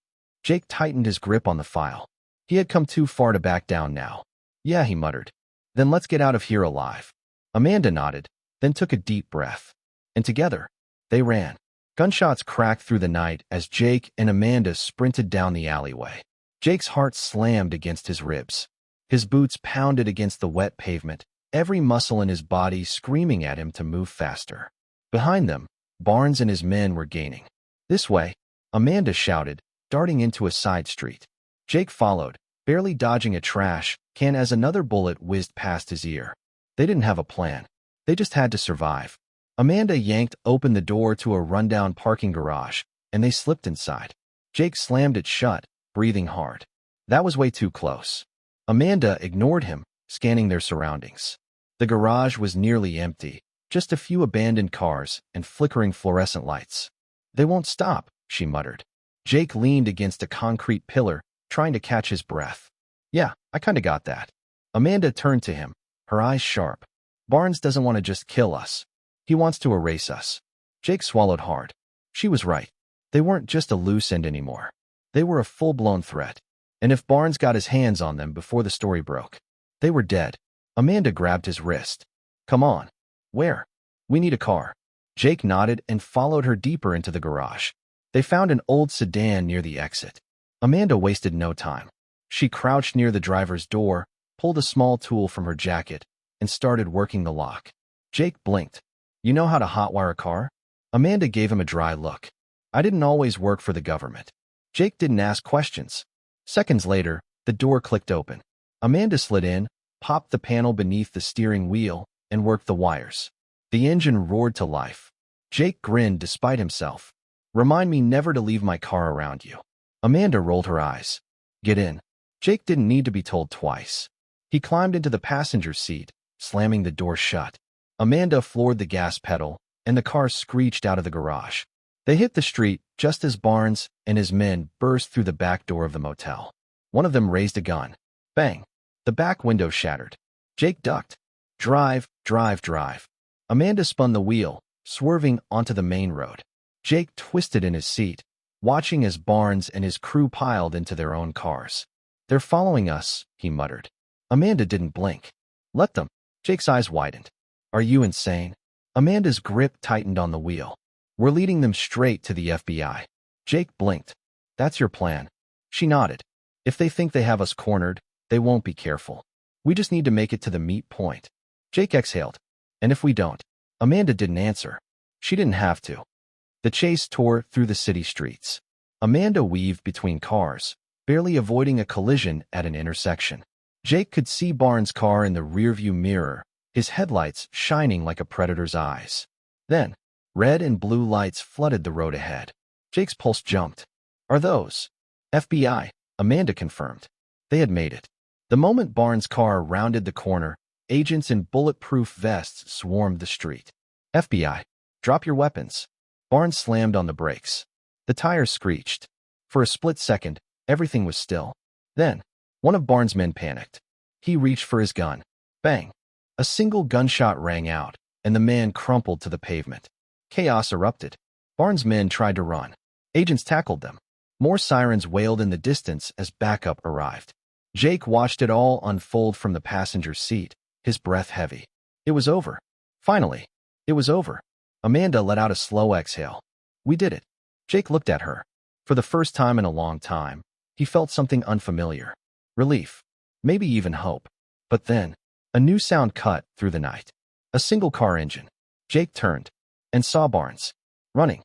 Jake tightened his grip on the file. He had come too far to back down now. "Yeah," he muttered. "Then let's get out of here alive." Amanda nodded, then took a deep breath. And together, they ran. Gunshots cracked through the night as Jake and Amanda sprinted down the alleyway. Jake's heart slammed against his ribs. His boots pounded against the wet pavement, every muscle in his body screaming at him to move faster. Behind them, Barnes and his men were gaining. "This way," Amanda shouted, darting into a side street. Jake followed, barely dodging a trash can as another bullet whizzed past his ear. They didn't have a plan. They just had to survive. Amanda yanked open the door to a rundown parking garage, and they slipped inside. Jake slammed it shut, breathing hard. That was way too close. Amanda ignored him, scanning their surroundings. The garage was nearly empty, just a few abandoned cars and flickering fluorescent lights. "They won't stop," she muttered. Jake leaned against a concrete pillar, trying to catch his breath. "Yeah, I kinda got that." Amanda turned to him, her eyes sharp. "Barnes doesn't want to just kill us. He wants to erase us." Jake swallowed hard. She was right. They weren't just a loose end anymore. They were a full-blown threat. And if Barnes got his hands on them before the story broke, they were dead. Amanda grabbed his wrist. "Come on." "Where?" "We need a car." Jake nodded and followed her deeper into the garage. They found an old sedan near the exit. Amanda wasted no time. She crouched near the driver's door, pulled a small tool from her jacket, and started working the lock. Jake blinked. "You know how to hotwire a car?" Amanda gave him a dry look. "I didn't always work for the government." Jake didn't ask questions. Seconds later, the door clicked open. Amanda slid in, popped the panel beneath the steering wheel, and worked the wires. The engine roared to life. Jake grinned despite himself. "Remind me never to leave my car around you." Amanda rolled her eyes. "Get in." Jake didn't need to be told twice. He climbed into the passenger seat, slamming the door shut. Amanda floored the gas pedal, and the car screeched out of the garage. They hit the street just as Barnes and his men burst through the back door of the motel. One of them raised a gun. Bang! The back window shattered. Jake ducked. Drive, drive, drive. Amanda spun the wheel, swerving onto the main road. Jake twisted in his seat, watching as Barnes and his crew piled into their own cars. "They're following us," he muttered. Amanda didn't blink. "Let them." Jake's eyes widened. "Are you insane?" Amanda's grip tightened on the wheel. "We're leading them straight to the FBI." Jake blinked. "That's your plan." She nodded. "If they think they have us cornered, they won't be careful. We just need to make it to the meet point." Jake exhaled. "And if we don't?" Amanda didn't answer. She didn't have to. The chase tore through the city streets. Amanda weaved between cars, barely avoiding a collision at an intersection. Jake could see Barnes' car in the rearview mirror, his headlights shining like a predator's eyes. Then, red and blue lights flooded the road ahead. Jake's pulse jumped. Are those FBI? Amanda confirmed. They had made it. The moment Barnes' car rounded the corner, agents in bulletproof vests swarmed the street. FBI, drop your weapons. Barnes slammed on the brakes. The tires screeched. For a split second, everything was still. Then, one of Barnes' men panicked. He reached for his gun. Bang! A single gunshot rang out, and the man crumpled to the pavement. Chaos erupted. Barnes' men tried to run. Agents tackled them. More sirens wailed in the distance as backup arrived. Jake watched it all unfold from the passenger seat, his breath heavy. It was over. Finally, it was over. Amanda let out a slow exhale. We did it. Jake looked at her. For the first time in a long time, he felt something unfamiliar. Relief. Maybe even hope. But then, a new sound cut through the night. A single car engine. Jake turned and saw Barnes running.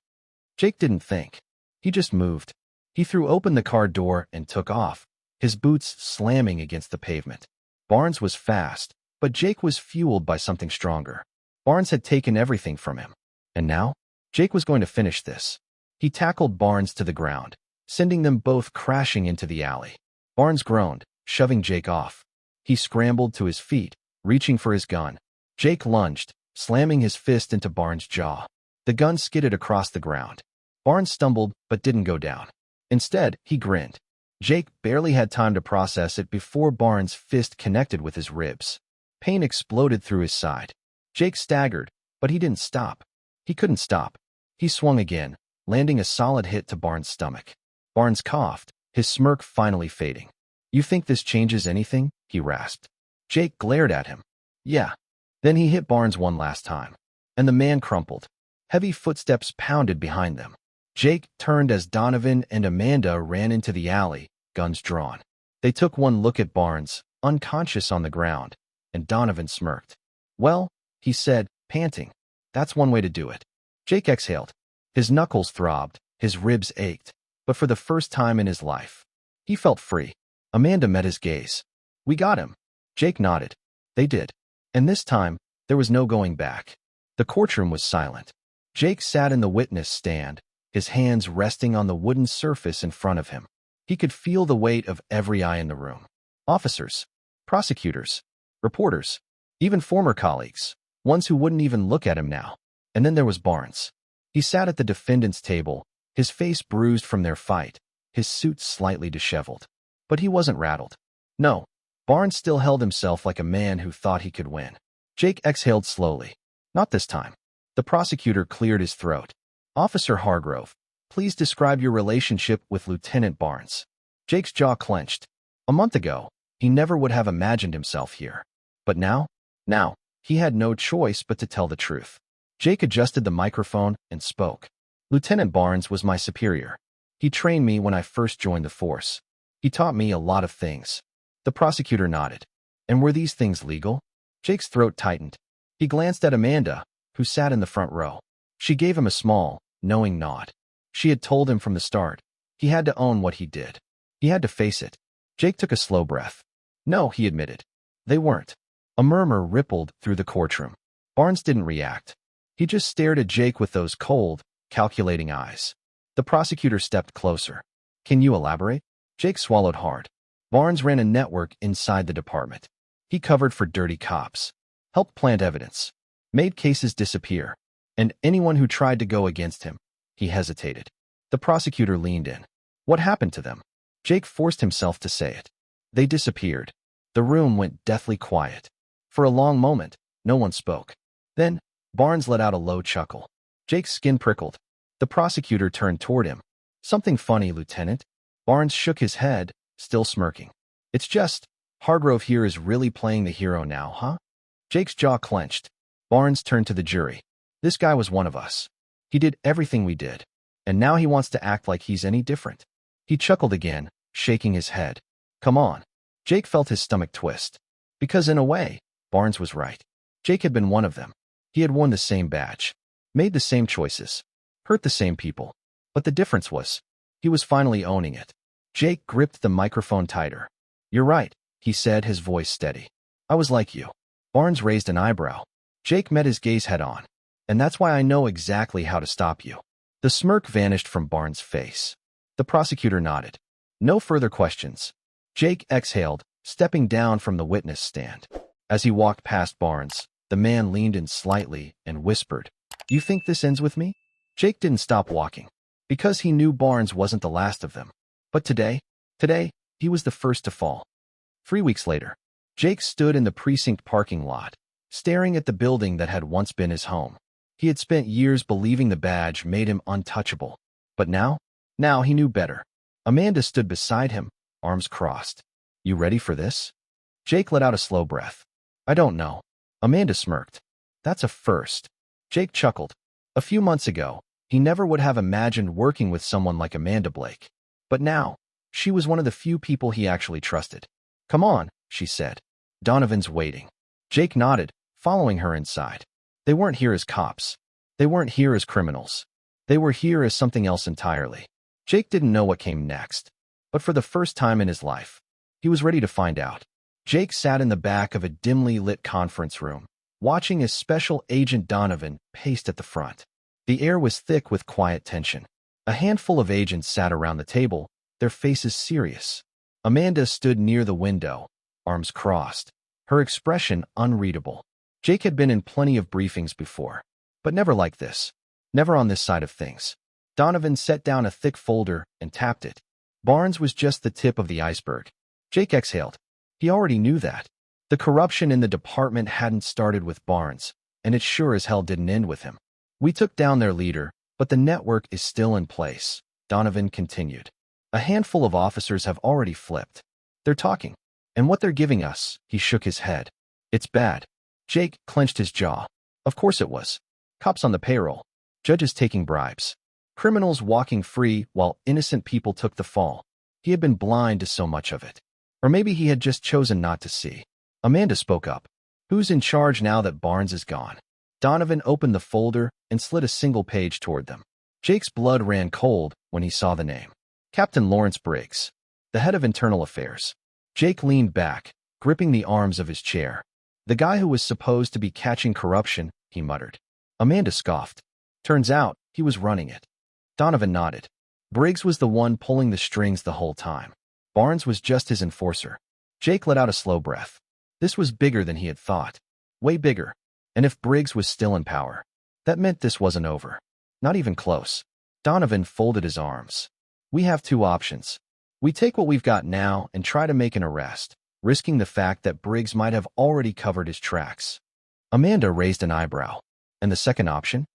Jake didn't think. He just moved. He threw open the car door and took off, his boots slamming against the pavement. Barnes was fast, but Jake was fueled by something stronger. Barnes had taken everything from him. And now, Jake was going to finish this. He tackled Barnes to the ground, sending them both crashing into the alley. Barnes groaned, shoving Jake off. He scrambled to his feet, reaching for his gun. Jake lunged, slamming his fist into Barnes' jaw. The gun skidded across the ground. Barnes stumbled but didn't go down. Instead, he grinned. Jake barely had time to process it before Barnes' fist connected with his ribs. Pain exploded through his side. Jake staggered, but he didn't stop. He couldn't stop. He swung again, landing a solid hit to Barnes' stomach. Barnes coughed, his smirk finally fading. You think this changes anything? He rasped. Jake glared at him. Yeah. Then he hit Barnes one last time. And the man crumpled. Heavy footsteps pounded behind them. Jake turned as Donovan and Amanda ran into the alley, guns drawn. They took one look at Barnes, unconscious on the ground, and Donovan smirked. Well, he said, panting. That's one way to do it. Jake exhaled. His knuckles throbbed, his ribs ached, but for the first time in his life, he felt free. Amanda met his gaze. We got him. Jake nodded. They did. And this time, there was no going back. The courtroom was silent. Jake sat in the witness stand, his hands resting on the wooden surface in front of him. He could feel the weight of every eye in the room. Officers, prosecutors, reporters, even former colleagues, ones who wouldn't even look at him now. And then there was Barnes. He sat at the defendant's table, his face bruised from their fight, his suit slightly disheveled. But he wasn't rattled. No, Barnes still held himself like a man who thought he could win. Jake exhaled slowly. Not this time. The prosecutor cleared his throat. Officer Hargrove, please describe your relationship with Lieutenant Barnes. Jake's jaw clenched. A month ago, he never would have imagined himself here. But now, he had no choice but to tell the truth. Jake adjusted the microphone and spoke. Lieutenant Barnes was my superior. He trained me when I first joined the force. He taught me a lot of things. The prosecutor nodded. And were these things legal? Jake's throat tightened. He glanced at Amanda, who sat in the front row. She gave him a small, knowing nod. She had told him from the start. He had to own what he did. He had to face it. Jake took a slow breath. No, he admitted. They weren't. A murmur rippled through the courtroom. Barnes didn't react. He just stared at Jake with those cold, calculating eyes. The prosecutor stepped closer. Can you elaborate? Jake swallowed hard. Barnes ran a network inside the department. He covered for dirty cops, helped plant evidence, made cases disappear, and anyone who tried to go against him. He hesitated. The prosecutor leaned in. What happened to them? Jake forced himself to say it. They disappeared. The room went deathly quiet. For a long moment, no one spoke. Then, Barnes let out a low chuckle. Jake's skin prickled. The prosecutor turned toward him. Something funny, Lieutenant? Barnes shook his head, still smirking. It's just, Hargrove here is really playing the hero now, huh? Jake's jaw clenched. Barnes turned to the jury. This guy was one of us. He did everything we did. And now he wants to act like he's any different. He chuckled again, shaking his head. Come on. Jake felt his stomach twist. Because in a way, Barnes was right. Jake had been one of them. He had worn the same badge, made the same choices, hurt the same people. But the difference was, he was finally owning it. Jake gripped the microphone tighter. "You're right," he said, his voice steady. "I was like you." Barnes raised an eyebrow. Jake met his gaze head-on. "And that's why I know exactly how to stop you." The smirk vanished from Barnes' face. The prosecutor nodded. No further questions. Jake exhaled, stepping down from the witness stand. As he walked past Barnes, the man leaned in slightly and whispered, "You think this ends with me?" Jake didn't stop walking, because he knew Barnes wasn't the last of them. But today, he was the first to fall. 3 weeks later, Jake stood in the precinct parking lot, staring at the building that had once been his home. He had spent years believing the badge made him untouchable. But now he knew better. Amanda stood beside him, arms crossed. "You ready for this?" Jake let out a slow breath. "I don't know." Amanda smirked. "That's a first." Jake chuckled. A few months ago, he never would have imagined working with someone like Amanda Blake. But now, she was one of the few people he actually trusted. "Come on," she said. "Donovan's waiting." Jake nodded, following her inside. They weren't here as cops. They weren't here as criminals. They were here as something else entirely. Jake didn't know what came next, but for the first time in his life, he was ready to find out. Jake sat in the back of a dimly lit conference room, watching as Special Agent Donovan paced at the front. The air was thick with quiet tension. A handful of agents sat around the table, their faces serious. Amanda stood near the window, arms crossed, her expression unreadable. Jake had been in plenty of briefings before, but never like this. Never on this side of things. Donovan set down a thick folder and tapped it. Barnes was just the tip of the iceberg. Jake exhaled. He already knew that. The corruption in the department hadn't started with Barnes, and it sure as hell didn't end with him. "We took down their leader, but the network is still in place," Donovan continued. "A handful of officers have already flipped. They're talking. And what they're giving us," he shook his head. "It's bad." Jake clenched his jaw. Of course it was. Cops on the payroll. Judges taking bribes. Criminals walking free while innocent people took the fall. He had been blind to so much of it. Or maybe he had just chosen not to see. Amanda spoke up. "Who's in charge now that Barnes is gone?" Donovan opened the folder and slid a single page toward them. Jake's blood ran cold when he saw the name. Captain Lawrence Briggs, the head of internal affairs. Jake leaned back, gripping the arms of his chair. "The guy who was supposed to be catching corruption," he muttered. Amanda scoffed. "Turns out, he was running it." Donovan nodded. Briggs was the one pulling the strings the whole time. Barnes was just his enforcer. Jake let out a slow breath. This was bigger than he had thought. Way bigger. And if Briggs was still in power, that meant this wasn't over. Not even close. Donovan folded his arms. "We have two options. We take what we've got now and try to make an arrest, risking the fact that Briggs might have already covered his tracks." Amanda raised an eyebrow. "And the second option?"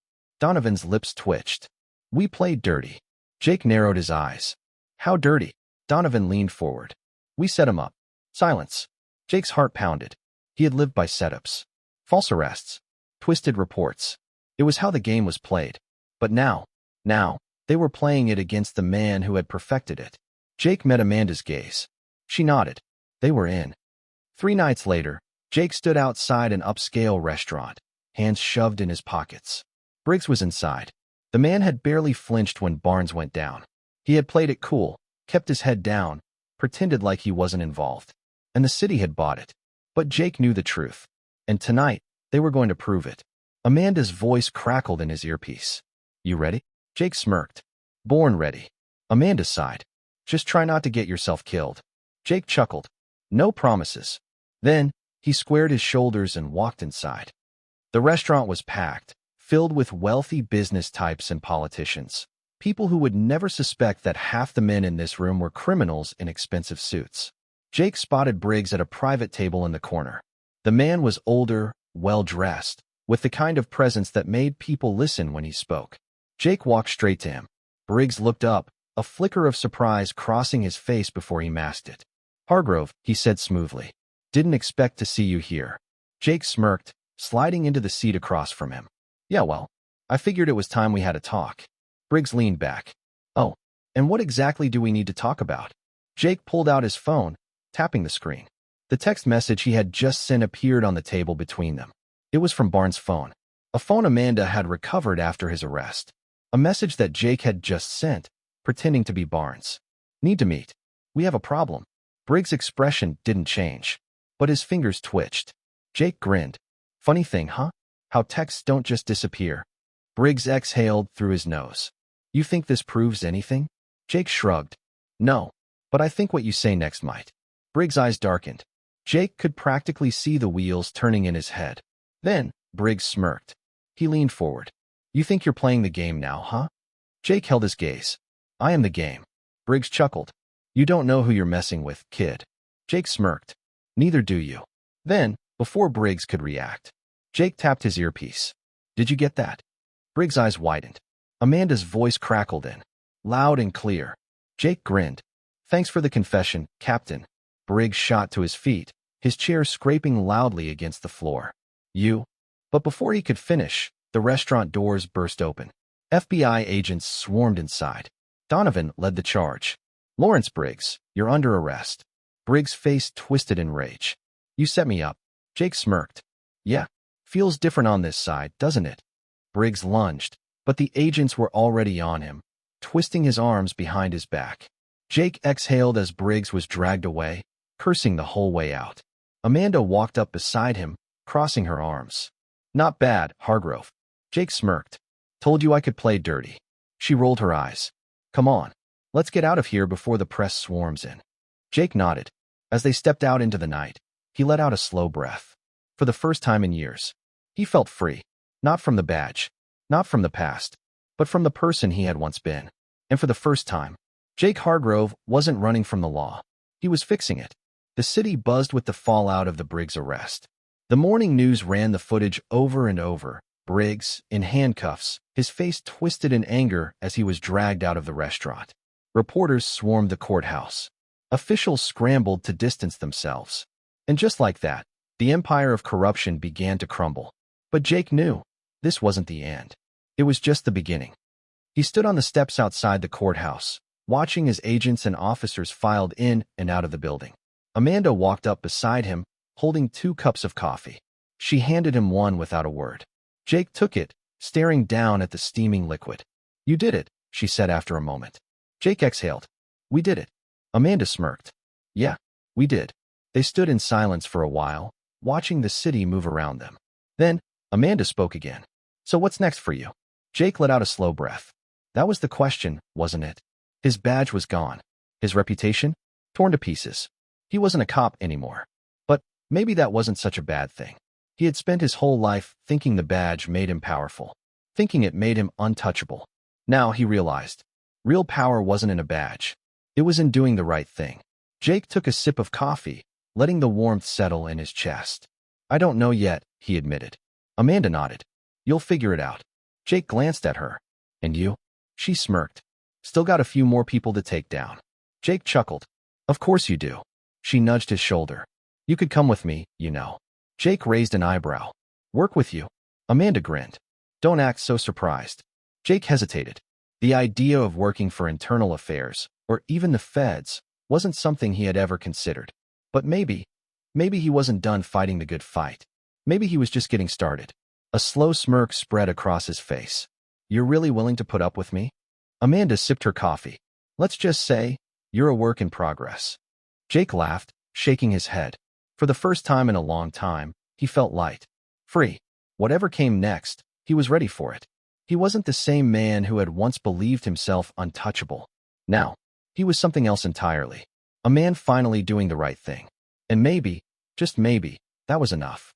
Donovan's lips twitched. "We played dirty." Jake narrowed his eyes. "How dirty?" Donovan leaned forward. "We set him up." Silence. Jake's heart pounded. He had lived by setups. False arrests. Twisted reports. It was how the game was played. But now, they were playing it against the man who had perfected it. Jake met Amanda's gaze. She nodded. They were in. 3 nights later, Jake stood outside an upscale restaurant, hands shoved in his pockets. Briggs was inside. The man had barely flinched when Barnes went down. He had played it cool, kept his head down, pretended like he wasn't involved. And the city had bought it. But Jake knew the truth. And tonight, they were going to prove it. Amanda's voice crackled in his earpiece. "You ready?" Jake smirked. "Born ready." Amanda sighed. "Just try not to get yourself killed." Jake chuckled. "No promises." Then, he squared his shoulders and walked inside. The restaurant was packed, filled with wealthy business types and politicians. People who would never suspect that half the men in this room were criminals in expensive suits. Jake spotted Briggs at a private table in the corner. The man was older, well-dressed, with the kind of presence that made people listen when he spoke. Jake walked straight to him. Briggs looked up, a flicker of surprise crossing his face before he masked it. "Hargrove," he said smoothly. "Didn't expect to see you here." Jake smirked, sliding into the seat across from him. "Yeah, well, I figured it was time we had a talk." Briggs leaned back. "Oh, and what exactly do we need to talk about?" Jake pulled out his phone, tapping the screen. The text message he had just sent appeared on the table between them. It was from Barnes' phone. A A phone Amanda had recovered after his arrest. A message that Jake had just sent, pretending to be Barnes. Need to meet. We have a problem. Briggs' expression didn't change, but his fingers twitched. Jake grinned. Funny thing, huh? How texts don't just disappear. Briggs exhaled through his nose. You think this proves anything? Jake shrugged. No, but I think what you say next might. Briggs' eyes darkened. Jake could practically see the wheels turning in his head. Then, Briggs smirked. He leaned forward. You think you're playing the game now, huh? Jake held his gaze. I am the game. Briggs chuckled. You don't know who you're messing with, kid. Jake smirked. Neither do you. Then, before Briggs could react, Jake tapped his earpiece. Did you get that? Briggs' eyes widened. Amanda's voice crackled in, loud and clear. Jake grinned. Thanks for the confession, Captain. Briggs shot to his feet, his chair scraping loudly against the floor. You? But before he could finish, the restaurant doors burst open. FBI agents swarmed inside. Donovan led the charge. Lawrence Briggs, you're under arrest. Briggs' face twisted in rage. You set me up. Jake smirked. Yeah, feels different on this side, doesn't it? Briggs lunged, but the agents were already on him, twisting his arms behind his back. Jake exhaled as Briggs was dragged away, cursing the whole way out. Amanda walked up beside him, crossing her arms. Not bad, Hargrove. Jake smirked. Told you I could play dirty. She rolled her eyes. Come on, let's get out of here before the press swarms in. Jake nodded. As they stepped out into the night, he let out a slow breath. For the first time in years, he felt free. Not from the badge, not from the past, but from the person he had once been. And for the first time, Jake Hargrove wasn't running from the law. He was fixing it. The city buzzed with the fallout of the Briggs arrest. The morning news ran the footage over and over. Briggs, in handcuffs, his face twisted in anger as he was dragged out of the restaurant. Reporters swarmed the courthouse. Officials scrambled to distance themselves. And just like that, the empire of corruption began to crumble. But Jake knew this wasn't the end. It was just the beginning. He stood on the steps outside the courthouse, watching as agents and officers filed in and out of the building. Amanda walked up beside him, holding 2 cups of coffee. She handed him one without a word. Jake took it, staring down at the steaming liquid. You did it, she said after a moment. Jake exhaled. We did it. Amanda smirked. Yeah, we did. They stood in silence for a while, watching the city move around them. Then, Amanda spoke again. So what's next for you? Jake let out a slow breath. That was the question, wasn't it? His badge was gone. His reputation? Torn to pieces. He wasn't a cop anymore. But maybe that wasn't such a bad thing. He had spent his whole life thinking the badge made him powerful, thinking it made him untouchable. Now he realized, real power wasn't in a badge. It was in doing the right thing. Jake took a sip of coffee, letting the warmth settle in his chest. I don't know yet, he admitted. Amanda nodded. You'll figure it out. Jake glanced at her. And you? She smirked. Still got a few more people to take down. Jake chuckled. Of course you do. She nudged his shoulder. You could come with me, you know. Jake raised an eyebrow. Work with you? Amanda grinned. Don't act so surprised. Jake hesitated. The idea of working for internal affairs, or even the feds, wasn't something he had ever considered. But maybe he wasn't done fighting the good fight. Maybe he was just getting started. A slow smirk spread across his face. You're really willing to put up with me? Amanda sipped her coffee. Let's just say, you're a work in progress. Jake laughed, shaking his head. For the first time in a long time, he felt light. Free. Whatever came next, he was ready for it. He wasn't the same man who had once believed himself untouchable. Now, he was something else entirely. A man finally doing the right thing. And maybe, just maybe, that was enough.